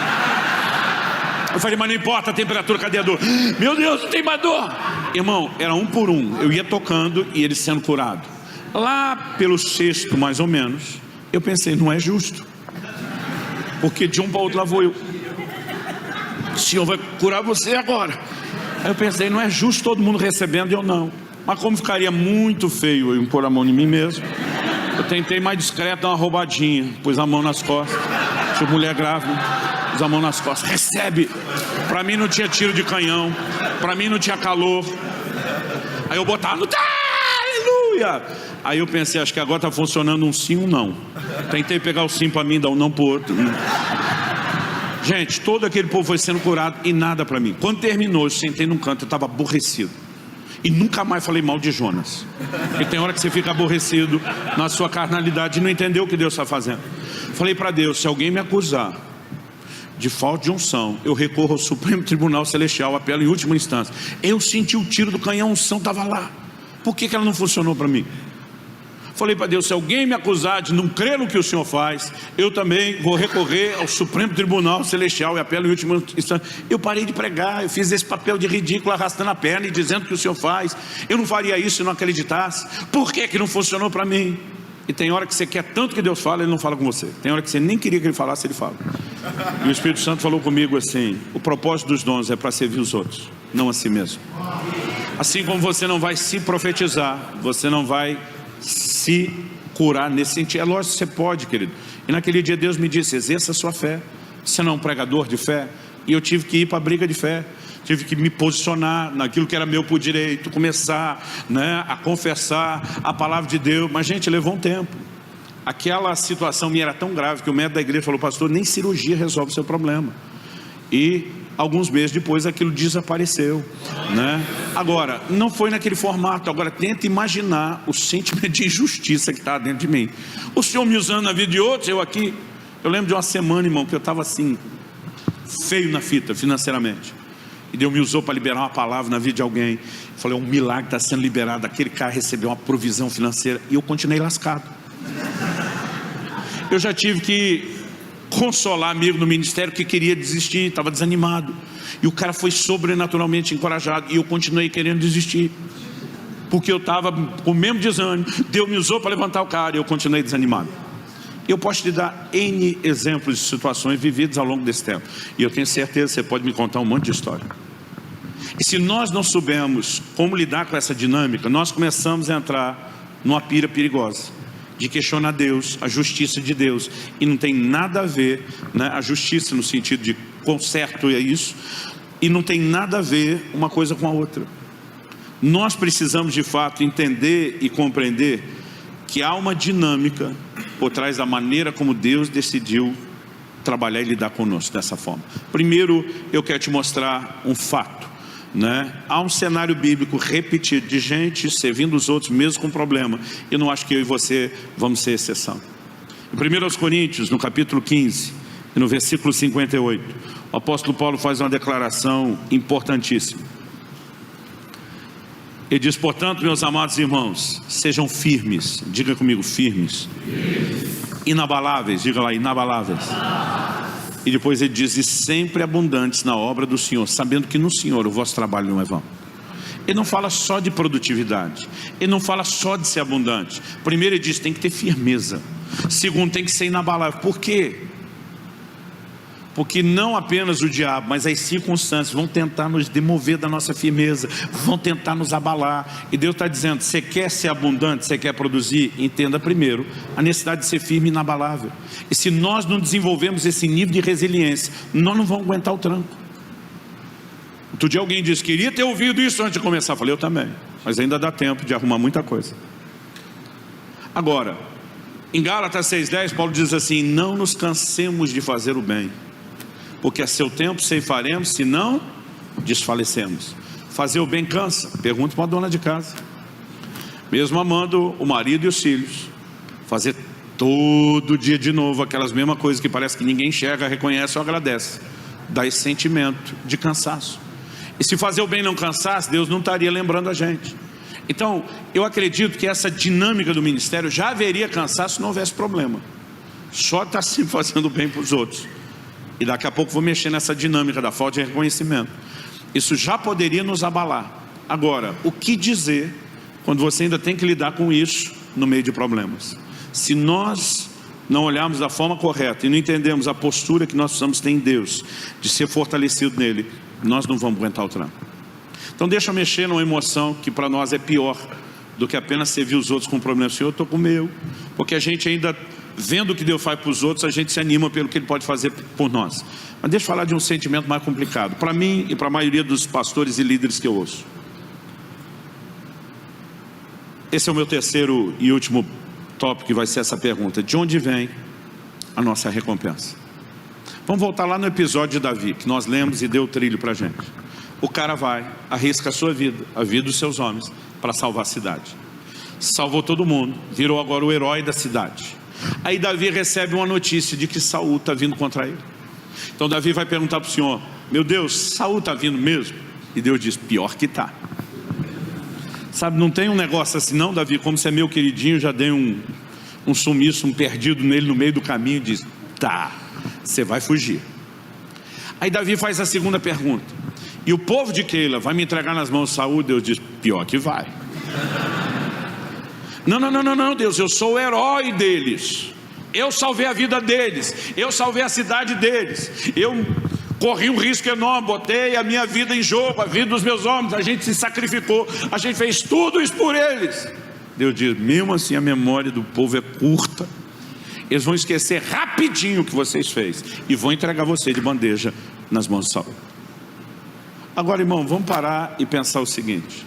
Speaker 1: Eu falei, mas não importa a temperatura, cadê a dor? Meu Deus, não tem mais dor. Irmão, era um por um, eu ia tocando e ele sendo curado. Lá pelo 6º, mais ou menos, eu pensei, não é justo, porque de um para o outro lá vou eu. O Senhor vai curar você agora. Aí eu pensei, não é justo todo mundo recebendo e eu não. Mas como ficaria muito feio eu impor a mão em mim mesmo, eu tentei mais discreto, dar uma roubadinha. Pus a mão nas costas. Tinha mulher grávida, pus a mão nas costas. Recebe. Para mim não tinha tiro de canhão, para mim não tinha calor. Aí eu botava, aleluia. Aí eu pensei, acho que agora está funcionando um sim, um não. Tentei pegar o sim para mim, dar um não para o outro. Gente, todo aquele povo foi sendo curado e nada para mim. Quando terminou, eu sentei num canto, eu estava aborrecido. E nunca mais falei mal de Jonas. Porque tem hora que você fica aborrecido na sua carnalidade e não entendeu o que Deus está fazendo. Falei para Deus, se alguém me acusar de falta de unção, eu recorro ao Supremo Tribunal Celestial, apelo em última instância. Eu senti o tiro do canhão, a unção estava lá. Por que ela não funcionou para mim? Falei para Deus, se alguém me acusar de não crer no que o Senhor faz, eu também vou recorrer ao Supremo Tribunal Celestial e apelo em última instância. Eu parei de pregar, eu fiz esse papel de ridículo, arrastando a perna e dizendo que o Senhor faz. Eu não faria isso se não acreditasse. Por que não funcionou para mim? E tem hora que você quer tanto que Deus fala, Ele não fala com você. Tem hora que você nem queria que Ele falasse, Ele fala. E o Espírito Santo falou comigo assim, o propósito dos dons é para servir os outros, não a si mesmo. Assim como você não vai se profetizar, você não vai se curar nesse sentido. É lógico que você pode, querido. E naquele dia Deus me disse, exerça a sua fé. Você não é um pregador de fé? E eu tive que ir para a briga de fé. Tive que me posicionar naquilo que era meu por direito, começar, né, a confessar a palavra de Deus. Mas, gente, levou um tempo. Aquela situação me era tão grave que o médico da igreja falou, pastor, nem cirurgia resolve o seu problema. E alguns meses depois aquilo desapareceu, né? Agora, não foi naquele formato. Agora tenta imaginar o sentimento de injustiça que está dentro de mim. O Senhor me usando na vida de outros, eu aqui. Eu lembro de uma semana, irmão, que eu estava assim, feio na fita financeiramente. E Deus me usou para liberar uma palavra na vida de alguém. Eu falei, um milagre está sendo liberado. Aquele cara recebeu uma provisão financeira. E eu continuei lascado. Eu já tive que consolar amigo no ministério que queria desistir, estava desanimado. E o cara foi sobrenaturalmente encorajado. E eu continuei querendo desistir. Porque eu estava com o mesmo desânimo. Deus me usou para levantar o cara e eu continuei desanimado. Eu posso te dar N exemplos de situações vividas ao longo desse tempo. E eu tenho certeza que você pode me contar um monte de história. E se nós não soubermos como lidar com essa dinâmica, nós começamos a entrar numa pira perigosa de questionar Deus, a justiça de Deus. E não tem nada a ver, né, a justiça no sentido de conserto é isso. E não tem nada a ver uma coisa com a outra. Nós precisamos de fato entender e compreender que há uma dinâmica por trás da maneira como Deus decidiu trabalhar e lidar conosco dessa forma. Primeiro, eu quero te mostrar um fato, né? Há um cenário bíblico repetido de gente servindo os outros mesmo com problema. E não acho que eu e você vamos ser exceção. Em 1 Coríntios, no capítulo 15, e no versículo 58, o apóstolo Paulo faz uma declaração importantíssima. Ele diz, portanto, meus amados irmãos, sejam firmes, diga comigo, firmes, inabaláveis, diga lá, inabaláveis. E depois ele diz, e sempre abundantes na obra do Senhor, sabendo que no Senhor o vosso trabalho não é vão. Ele não fala só de produtividade, ele não fala só de ser abundante. Primeiro ele diz, tem que ter firmeza. Segundo, tem que ser inabalável. Por quê? Porque não apenas o diabo, mas as circunstâncias vão tentar nos demover da nossa firmeza, vão tentar nos abalar. E Deus está dizendo, você quer ser abundante, você quer produzir? Entenda primeiro a necessidade de ser firme e inabalável. E se nós não desenvolvemos esse nível de resiliência, nós não vamos aguentar o tranco. Outro dia alguém disse, queria ter ouvido isso antes de começar. Eu falei, eu também, mas ainda dá tempo de arrumar muita coisa. Agora, em Gálatas 6,10, Paulo diz assim, não nos cansemos de fazer o bem, porque a seu tempo ceifaremos, se não desfalecemos. Fazer o bem cansa? Pergunta para a dona de casa. Mesmo amando o marido e os filhos, fazer todo dia de novo aquelas mesmas coisas que parece que ninguém enxerga, reconhece ou agradece, dá esse sentimento de cansaço. E se fazer o bem não cansasse, Deus não estaria lembrando a gente. Então, eu acredito que essa dinâmica do ministério já haveria cansaço se não houvesse problema. Só está sempre fazendo o bem para os outros. E daqui a pouco vou mexer nessa dinâmica da falta de reconhecimento. Isso já poderia nos abalar. Agora, o que dizer quando você ainda tem que lidar com isso no meio de problemas? Se nós não olharmos da forma correta e não entendemos a postura que nós precisamos ter em Deus, de ser fortalecido nele, nós não vamos aguentar o tranco. Então deixa eu mexer numa emoção que para nós é pior do que apenas servir os outros com problema. Senhor, eu estou com o meu. Porque a gente ainda, vendo o que Deus faz para os outros, a gente se anima pelo que Ele pode fazer por nós. Mas deixa eu falar de um sentimento mais complicado, para mim e para a maioria dos pastores e líderes que eu ouço. Esse é o meu terceiro e último tópico, que vai ser essa pergunta: de onde vem a nossa recompensa? Vamos voltar lá no episódio de Davi, que nós lemos e deu trilho para a gente. O cara vai, arrisca a sua vida, a vida dos seus homens, para salvar a cidade. Salvou todo mundo, virou agora o herói da cidade. Aí Davi recebe uma notícia de que Saul está vindo contra ele. Então Davi vai perguntar para o Senhor: meu Deus, Saul está vindo mesmo? E Deus diz: pior que está. Sabe, não tem um negócio assim não, Davi, como você é meu queridinho, já dei um sumiço, um perdido nele no meio do caminho. E diz: tá, você vai fugir. Aí Davi faz a segunda pergunta: e o povo de Keila vai me entregar nas mãos de Saul? Deus diz: pior que vai. Não, Deus, eu sou o herói deles, eu salvei a vida deles, eu salvei a cidade deles, eu corri um risco enorme, botei a minha vida em jogo, a vida dos meus homens, a gente se sacrificou, a gente fez tudo isso por eles. Deus diz, mesmo assim a memória do povo é curta. Eles vão esquecer rapidinho o que vocês fez e vão entregar você de bandeja nas mãos de Saul. Agora, irmão, vamos parar e pensar o seguinte: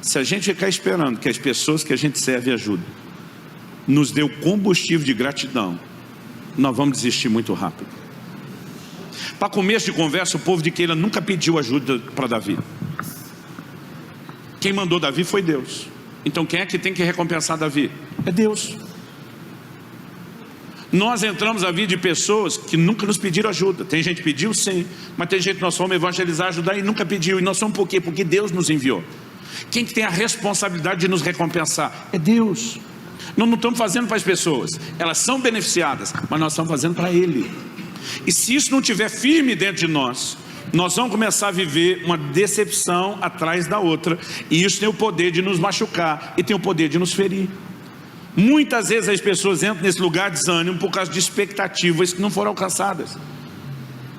Speaker 1: se a gente ficar esperando que as pessoas que a gente serve e ajuda nos dê o combustível de gratidão, nós vamos desistir muito rápido. Para começo de conversa, o povo de Keila nunca pediu ajuda para Davi. Quem mandou Davi foi Deus. Então quem é que tem que recompensar Davi? É Deus. Nós entramos na vida de pessoas que nunca nos pediram ajuda. Tem gente que pediu, sim, mas tem gente que nós fomos evangelizar, ajudar e nunca pediu. E nós somos por quê? Porque Deus nos enviou. Quem que tem a responsabilidade de nos recompensar? É Deus. Nós não estamos fazendo para as pessoas, elas são beneficiadas, mas nós estamos fazendo para Ele. E se isso não estiver firme dentro de nós, nós vamos começar a viver uma decepção atrás da outra, e isso tem o poder de nos machucar e tem o poder de nos ferir. Muitas vezes as pessoas entram nesse lugar de desânimo por causa de expectativas que não foram alcançadas.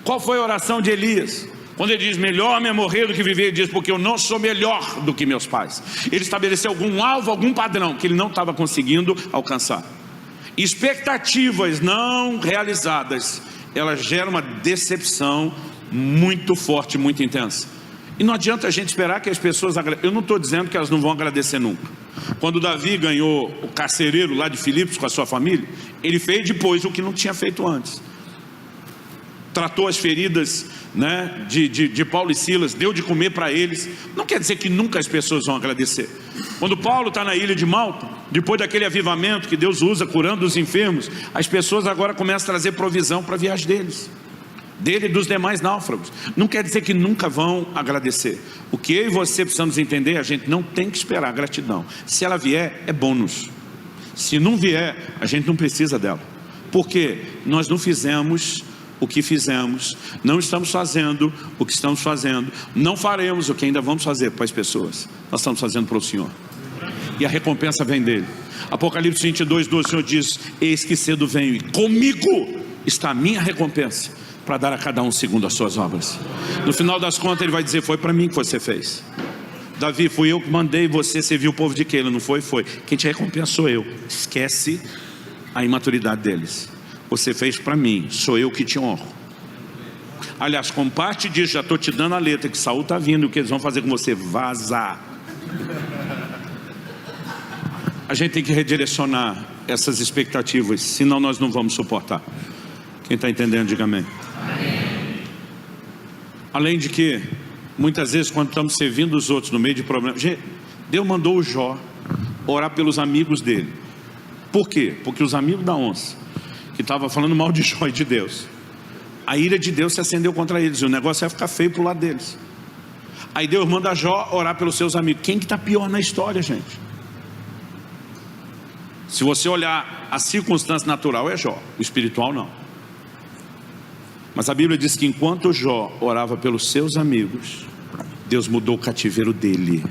Speaker 1: Qual foi a oração de Elias? Quando ele diz, melhor me é morrer do que viver, ele diz, porque eu não sou melhor do que meus pais. Ele estabeleceu algum alvo, algum padrão que ele não estava conseguindo alcançar. Expectativas não realizadas, elas geram uma decepção muito forte, muito intensa. E não adianta a gente esperar que as pessoas agradeçam. Eu não estou dizendo que elas não vão agradecer nunca. Quando Davi ganhou o carcereiro lá de Filipos com a sua família, ele fez depois o que não tinha feito antes. Tratou as feridas, né, de Paulo e Silas, deu de comer para eles. Não quer dizer que nunca as pessoas vão agradecer. Quando Paulo está na ilha de Malta, depois daquele avivamento que Deus usa curando os enfermos, as pessoas agora começam a trazer provisão para a viagem deles, dele e dos demais náufragos. Não quer dizer que nunca vão agradecer. O que eu e você precisamos entender, a gente não tem que esperar a gratidão. Se ela vier, é bônus. Se não vier, a gente não precisa dela. Porque nós não fizemos o que fizemos, não estamos fazendo o que estamos fazendo, não faremos o que ainda vamos fazer para as pessoas. Nós estamos fazendo para o Senhor. E a recompensa vem dele. Apocalipse 22:12, o Senhor diz, eis que cedo venho, e comigo está a minha recompensa, para dar a cada um segundo as suas obras. No final das contas ele vai dizer, foi para mim que você fez. Davi, fui eu que mandei você servir o povo de Keila, não foi? Foi. Quem te recompensou eu. Esquece a imaturidade deles. Você fez para mim, sou eu que te honro. Aliás, como parte disso, já estou te dando a letra, que Saul está vindo, e o que eles vão fazer com você? Vazar. A gente tem que redirecionar essas expectativas, senão nós não vamos suportar. Quem está entendendo, diga amém. Além de que, muitas vezes quando estamos servindo os outros no meio de problemas, Deus mandou o Jó orar pelos amigos dele. Por quê? Porque os amigos da onça, que estavam falando mal de Jó e de Deus, a ira de Deus se acendeu contra eles, e o negócio ia ficar feio para o lado deles. Aí Deus manda Jó orar pelos seus amigos. Quem que está pior na história, gente? Se você olhar a circunstância natural, é Jó, o espiritual não. Mas a Bíblia diz que enquanto Jó orava pelos seus amigos, Deus mudou o cativeiro dele.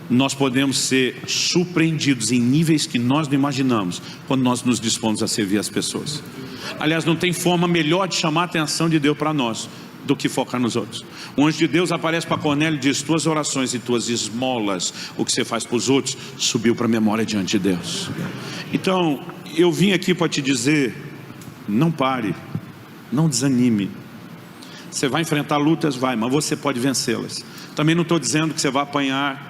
Speaker 1: Nós podemos ser surpreendidos em níveis que nós não imaginamos, quando nós nos dispomos a servir as pessoas. Aliás, não tem forma melhor de chamar a atenção de Deus para nós do que focar nos outros. O anjo de Deus aparece para Cornélio e diz, tuas orações e tuas esmolas, o que você faz para os outros, subiu para a memória diante de Deus. Então, eu vim aqui para te dizer, não pare, não desanime. Você vai enfrentar lutas, vai, mas você pode vencê-las. Também não estou dizendo que você vai apanhar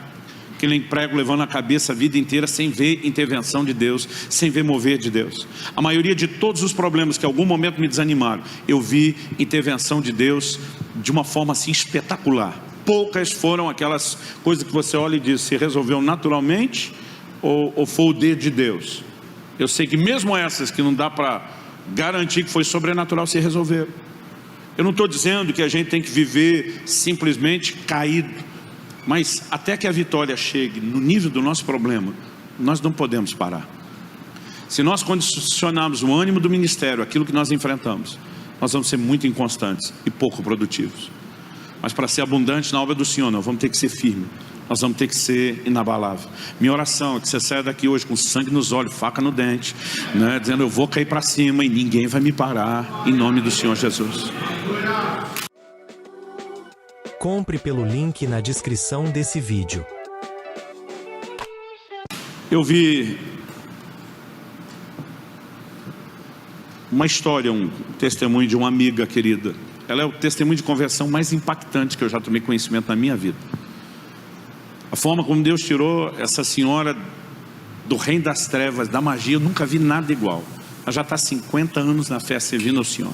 Speaker 1: que nem prego levando a cabeça a vida inteira sem ver intervenção de Deus, sem ver mover de Deus. A maioria de todos os problemas que em algum momento me desanimaram, eu vi intervenção de Deus de uma forma assim espetacular. Poucas foram aquelas coisas que você olha e diz, se resolveu naturalmente ou foi o dedo de Deus. Eu sei que mesmo essas que não dá para garantir que foi sobrenatural, se resolveram. Eu não estou dizendo que a gente tem que viver simplesmente caído, mas até que a vitória chegue no nível do nosso problema, nós não podemos parar. Se nós condicionarmos o ânimo do ministério, aquilo que nós enfrentamos, nós vamos ser muito inconstantes e pouco produtivos. Mas para ser abundante na obra do Senhor, nós vamos ter que ser firmes, nós vamos ter que ser inabalável. Minha oração é que você saia daqui hoje com sangue nos olhos, faca no dente, né, dizendo, eu vou cair para cima e ninguém vai me parar, em nome do Senhor Jesus.
Speaker 2: Compre pelo link na descrição desse vídeo.
Speaker 1: Eu vi uma história, um testemunho de uma amiga querida. Ela é o testemunho de conversão mais impactante que eu já tomei conhecimento na minha vida. A forma como Deus tirou essa senhora do reino das trevas, da magia, eu nunca vi nada igual. Ela já está 50 anos na fé servindo ao Senhor.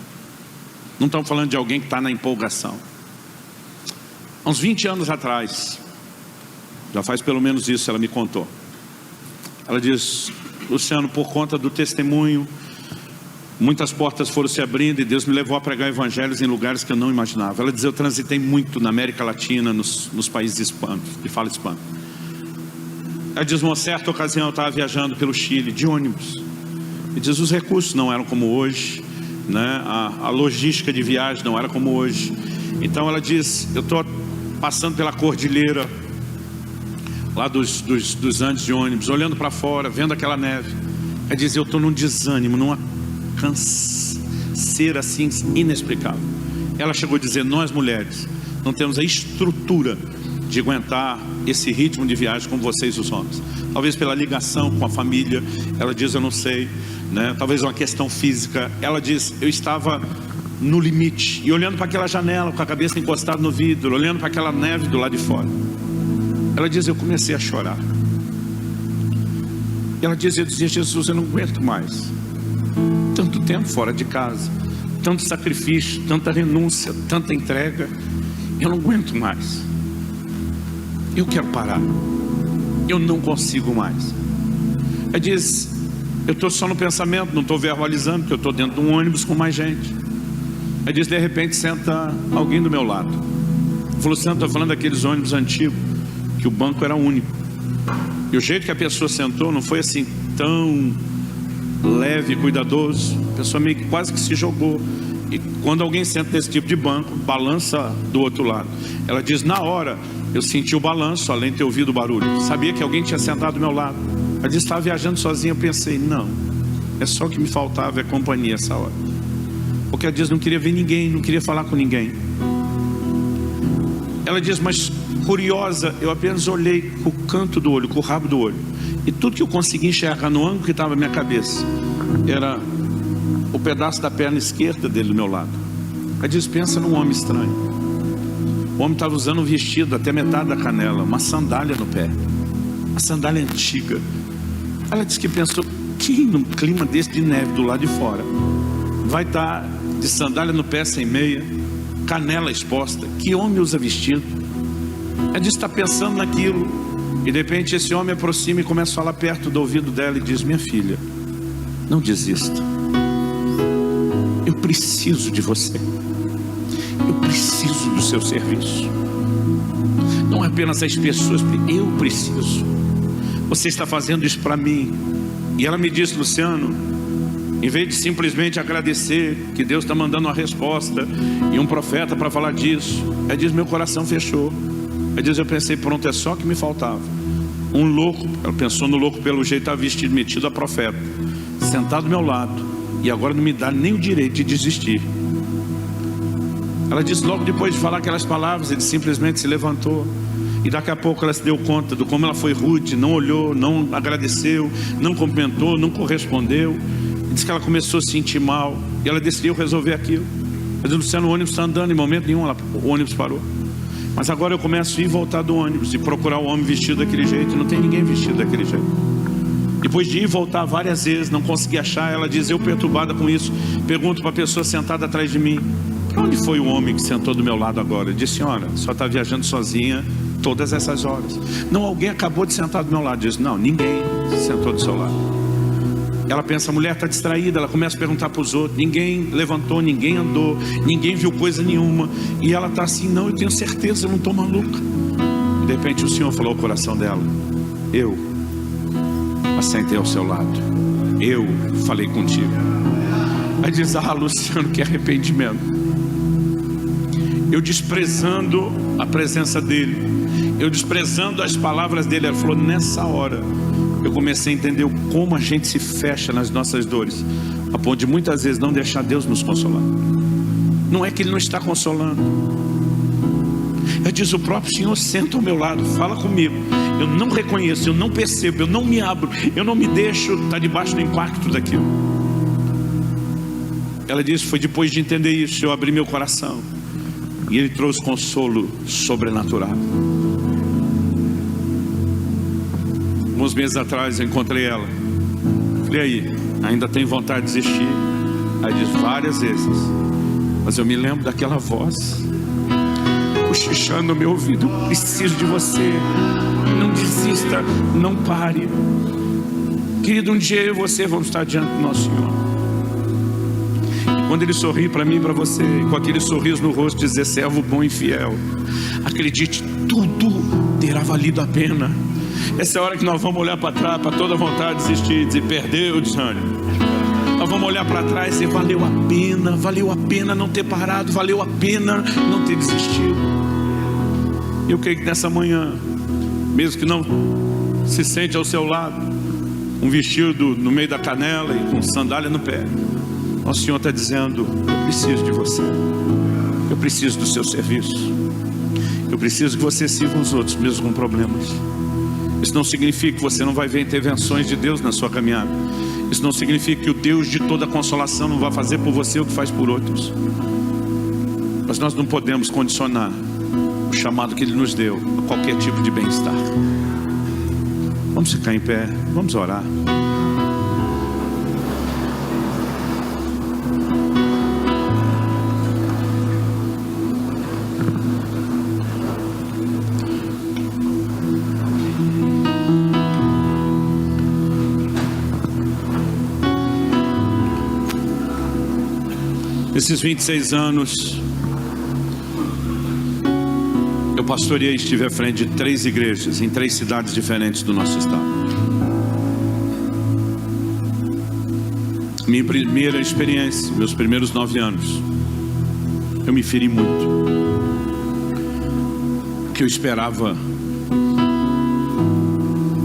Speaker 1: Não estamos falando de alguém que está na empolgação. Há uns 20 anos atrás, já faz pelo menos isso, ela me contou. Ela diz: Luciano, por conta do testemunho, muitas portas foram se abrindo e Deus me levou a pregar evangelhos em lugares que eu não imaginava. Ela diz: eu transitei muito na América Latina, nos países hispanos, de fala hispana. Ela diz: uma certa ocasião eu estava viajando pelo Chile de ônibus. E diz: os recursos não eram como hoje, né? A logística de viagem não era como hoje. Então ela diz: eu estou passando pela cordilheira lá dos Andes de ônibus, olhando para fora, vendo aquela neve. Ela diz: eu estou num desânimo, numa canseira assim inexplicável. Ela chegou a dizer: nós mulheres não temos a estrutura de aguentar esse ritmo de viagem como vocês os homens. Talvez pela ligação com a família. Ela diz: eu não sei, né? Talvez uma questão física. Ela diz: eu estava no limite, e olhando para aquela janela com a cabeça encostada no vidro, olhando para aquela neve do lado de fora. Ela diz: eu comecei a chorar. Ela diz: eu dizia: Jesus, eu não aguento mais. Tanto tempo fora de casa, tanto sacrifício, tanta renúncia, tanta entrega. Eu não aguento mais. Eu quero parar. Eu não consigo mais. Ela diz: eu estou só no pensamento, não estou verbalizando, porque eu estou dentro de um ônibus com mais gente. Ela diz: de repente senta alguém do meu lado. Falou: Luciano, estou falando daqueles ônibus antigos, que o banco era único. E o jeito que a pessoa sentou não foi assim tão leve, cuidadoso. A pessoa meio que quase que se jogou. E quando alguém senta nesse tipo de banco, balança do outro lado. Ela diz: na hora eu senti o balanço, além de ter ouvido o barulho. Sabia que alguém tinha sentado do meu lado. Ela diz: estava viajando sozinha. Eu pensei: não, é só o que me faltava, é companhia essa hora. Porque ela diz: não queria ver ninguém, não queria falar com ninguém. Ela diz: mas curiosa, eu apenas olhei com o canto do olho, com o rabo do olho, e tudo que eu consegui enxergar no ângulo que estava na minha cabeça era o pedaço da perna esquerda dele do meu lado. Ela diz: pensa num homem estranho. O homem estava usando um vestido até metade da canela, uma sandália no pé, uma sandália antiga. Ela disse que pensou: quem num clima desse de neve do lado de fora vai estar de sandália no pé, sem meia, canela exposta? Que homem usa vestido? Ela disse: está pensando naquilo, e de repente esse homem aproxima e começa a falar perto do ouvido dela e diz: minha filha, não desista. Eu preciso de você. Eu preciso do seu serviço. Não é apenas as pessoas, eu preciso. Você está fazendo isso para mim. E ela me disse: Luciano, em vez de simplesmente agradecer que Deus está mandando uma resposta e um profeta para falar disso, ela diz: meu coração fechou. Ela diz: eu pensei: pronto, é só o que me faltava. Um louco, ela pensou no louco pelo jeito, estava vestido, metido a profeta, sentado do meu lado, e agora não me dá nem o direito de desistir. Ela disse: logo depois de falar aquelas palavras, ele simplesmente se levantou. E daqui a pouco ela se deu conta de como ela foi rude, não olhou, não agradeceu, não cumprimentou, não correspondeu. E disse que ela começou a se sentir mal, e ela decidiu resolver aquilo. Ela disse: Luciano, o ônibus está andando, em momento nenhum o ônibus parou. Mas agora eu começo a ir e voltar do ônibus e procurar o homem vestido daquele jeito, e não tem ninguém vestido daquele jeito. Depois de ir e voltar várias vezes, não consegui achar. Ela diz: eu perturbada com isso, pergunto para a pessoa sentada atrás de mim: para onde foi o homem que sentou do meu lado agora? Eu disse: senhora, só está viajando sozinha todas essas horas. Não, alguém acabou de sentar do meu lado. Eu disse: não, ninguém sentou do seu lado. Ela pensa: a mulher está distraída. Ela começa a perguntar para os outros. Ninguém levantou, ninguém andou, ninguém viu coisa nenhuma. E ela está assim: não, eu tenho certeza, eu não estou maluca. E de repente o Senhor falou ao coração dela: eu sentei ao seu lado, eu falei contigo. Aí diz: ah, Luciano, que arrependimento. Eu desprezando a presença dele, eu desprezando as palavras dele. Ela falou: nessa hora eu comecei a entender como a gente se fecha nas nossas dores, a ponto de muitas vezes não deixar Deus nos consolar. Não é que Ele não está consolando. Ela diz: o próprio Senhor senta ao meu lado, fala comigo. Eu eu não reconheço, eu não percebo, eu não me abro, eu não me deixo estar debaixo do impacto daquilo. Ela disse, foi depois de entender isso, eu abri meu coração, e Ele trouxe consolo sobrenatural. Alguns meses atrás eu encontrei ela. Falei, aí, ainda tem vontade de desistir? Aí diz, várias vezes. Mas eu me lembro daquela voz cochichando no meu ouvido, preciso de você, não desista, não pare. Querido, um dia eu e você vamos estar diante do nosso Senhor. E quando Ele sorri para mim e para você, com aquele sorriso no rosto, dizer, servo bom e fiel, acredite, tudo terá valido a pena. Essa é a hora que nós vamos olhar para trás, para toda vontade de desistir, dizer, perdeu o desânimo. Nós vamos olhar para trás e dizer, valeu a pena não ter parado, valeu a pena não ter desistido. Eu creio que nessa manhã, mesmo que não se sente ao seu lado, um vestido no meio da canela e com sandália no pé, nosso Senhor está dizendo, eu preciso de você, eu preciso do seu serviço, eu preciso que você sirva os outros mesmo com problemas. Isso não significa que você não vai ver intervenções de Deus na sua caminhada. Isso não significa que o Deus de toda consolação não vai fazer por você o que faz por outros. Mas nós não podemos condicionar o chamado que Ele nos deu a qualquer tipo de bem-estar. Vamos ficar em pé, vamos orar. Nesses 26 anos, eu pastoreei e estive à frente de 3 igrejas, em 3 cidades diferentes do nosso estado. Minha primeira experiência, meus primeiros 9 anos, eu me feri muito. Porque eu esperava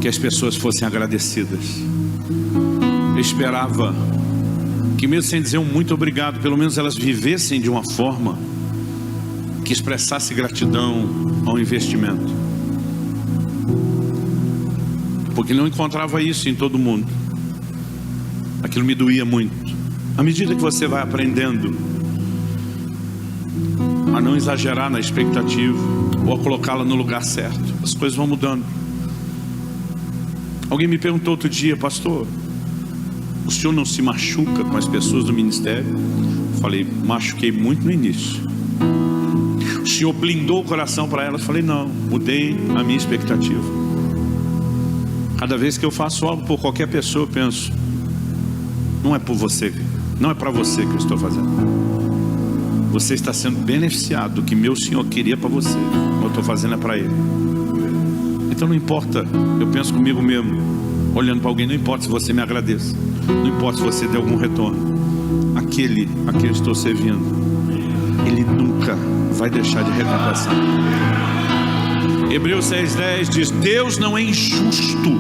Speaker 1: que as pessoas fossem agradecidas. Eu esperava que mesmo sem dizer um muito obrigado, pelo menos elas vivessem de uma forma que expressasse gratidão ao investimento. Porque não encontrava isso em todo mundo. Aquilo me doía muito. À medida que você vai aprendendo a não exagerar na expectativa ou a colocá-la no lugar certo, as coisas vão mudando. Alguém me perguntou outro dia, pastor, o senhor não se machuca com as pessoas do ministério? Falei, machuquei muito no início. O senhor blindou o coração para elas? Falei, não, mudei a minha expectativa. Cada vez que eu faço algo por qualquer pessoa, eu penso, não é por você, não é para você que eu estou fazendo. Você está sendo beneficiado do que meu Senhor queria para você, eu estou fazendo é para Ele. Então não importa, eu penso comigo mesmo, olhando para alguém, não importa se você me agradeça, não importa se você der algum retorno, aquele a quem eu estou servindo, Ele nunca vai deixar de recompensar. Hebreus 6:10 diz, Deus não é injusto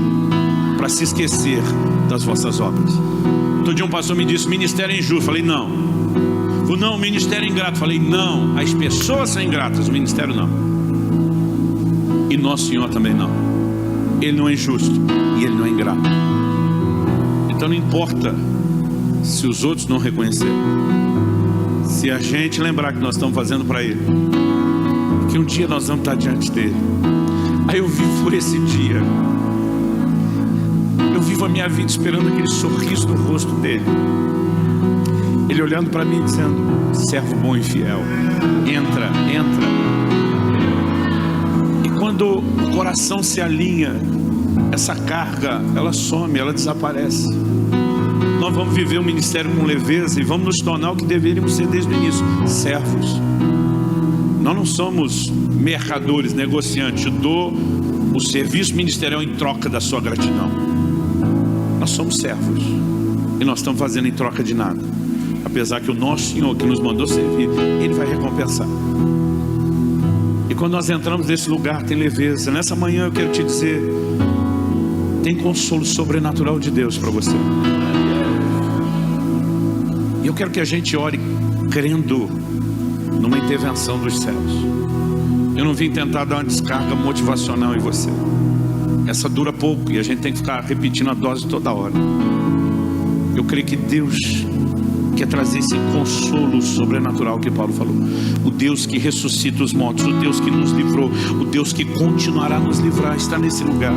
Speaker 1: para se esquecer das vossas obras. Outro dia um pastor me disse, ministério é injusto. Falei, não. Não, o ministério é ingrato. Falei, não, as pessoas são ingratas, o ministério não. E nosso Senhor também não. Ele não é injusto e Ele não é ingrato. Então não importa se os outros não reconhecerem, se a gente lembrar que nós estamos fazendo para Ele, que um dia nós vamos estar diante dEle. Aí eu vivo por esse dia, eu vivo a minha vida esperando aquele sorriso no rosto dEle, Ele olhando para mim dizendo, servo bom e fiel, entra, entra. E quando o coração se alinha, essa carga, ela some, ela desaparece. Nós vamos viver o ministério com leveza e vamos nos tornar o que deveríamos ser desde o início, servos. Nós não somos mercadores, negociantes. Eu dou o serviço ministerial em troca da sua gratidão. Nós somos servos e nós estamos fazendo em troca de nada, apesar que o nosso Senhor que nos mandou servir, Ele vai recompensar. E quando nós entramos nesse lugar, tem leveza. Nessa manhã eu quero te dizer, tem consolo sobrenatural de Deus para você. E eu quero que a gente ore crendo numa intervenção dos céus. Eu não vim tentar dar uma descarga motivacional em você. essa dura pouco e a gente tem que ficar repetindo a dose toda hora. Eu creio que Deus quer trazer esse consolo sobrenatural que Paulo falou. O Deus que ressuscita os mortos, o Deus que nos livrou, o Deus que continuará a nos livrar, está nesse lugar.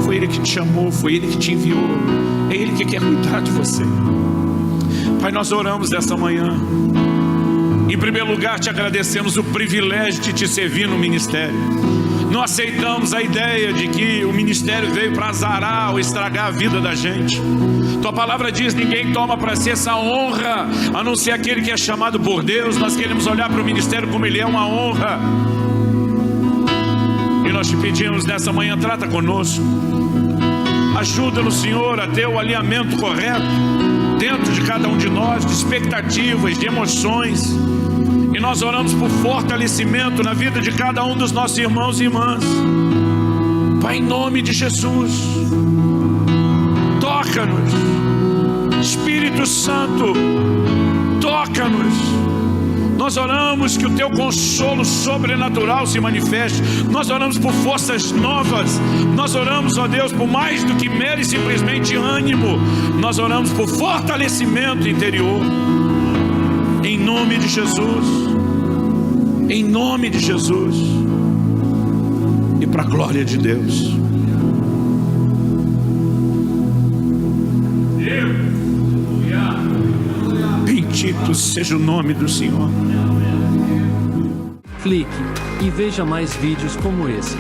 Speaker 1: Foi Ele que te chamou, foi Ele que te enviou, é Ele que quer cuidar de você. Pai, nós oramos dessa manhã. Em primeiro lugar, te agradecemos o privilégio de te servir no ministério. Não aceitamos a ideia de que o ministério veio para azarar ou estragar a vida da gente. Tua palavra diz: ninguém toma para si essa honra, a não ser aquele que é chamado por Deus. Nós queremos olhar para o ministério como ele é uma honra. E nós te pedimos nessa manhã, trata conosco. Ajuda-nos, Senhor, a ter o alinhamento correto dentro de cada um de nós, de expectativas, de emoções. E nós oramos por fortalecimento na vida de cada um dos nossos irmãos e irmãs. Pai, em nome de Jesus, toca-nos. Espírito Santo, toca-nos. Nós oramos que o teu consolo sobrenatural se manifeste. Nós oramos por forças novas. Nós oramos, ó Deus, por mais do que mero e simplesmente ânimo. Nós oramos por fortalecimento interior. Em nome de Jesus. Em nome de Jesus. E para a glória de Deus. Bendito seja o nome do Senhor.
Speaker 3: Clique e veja mais vídeos como esse.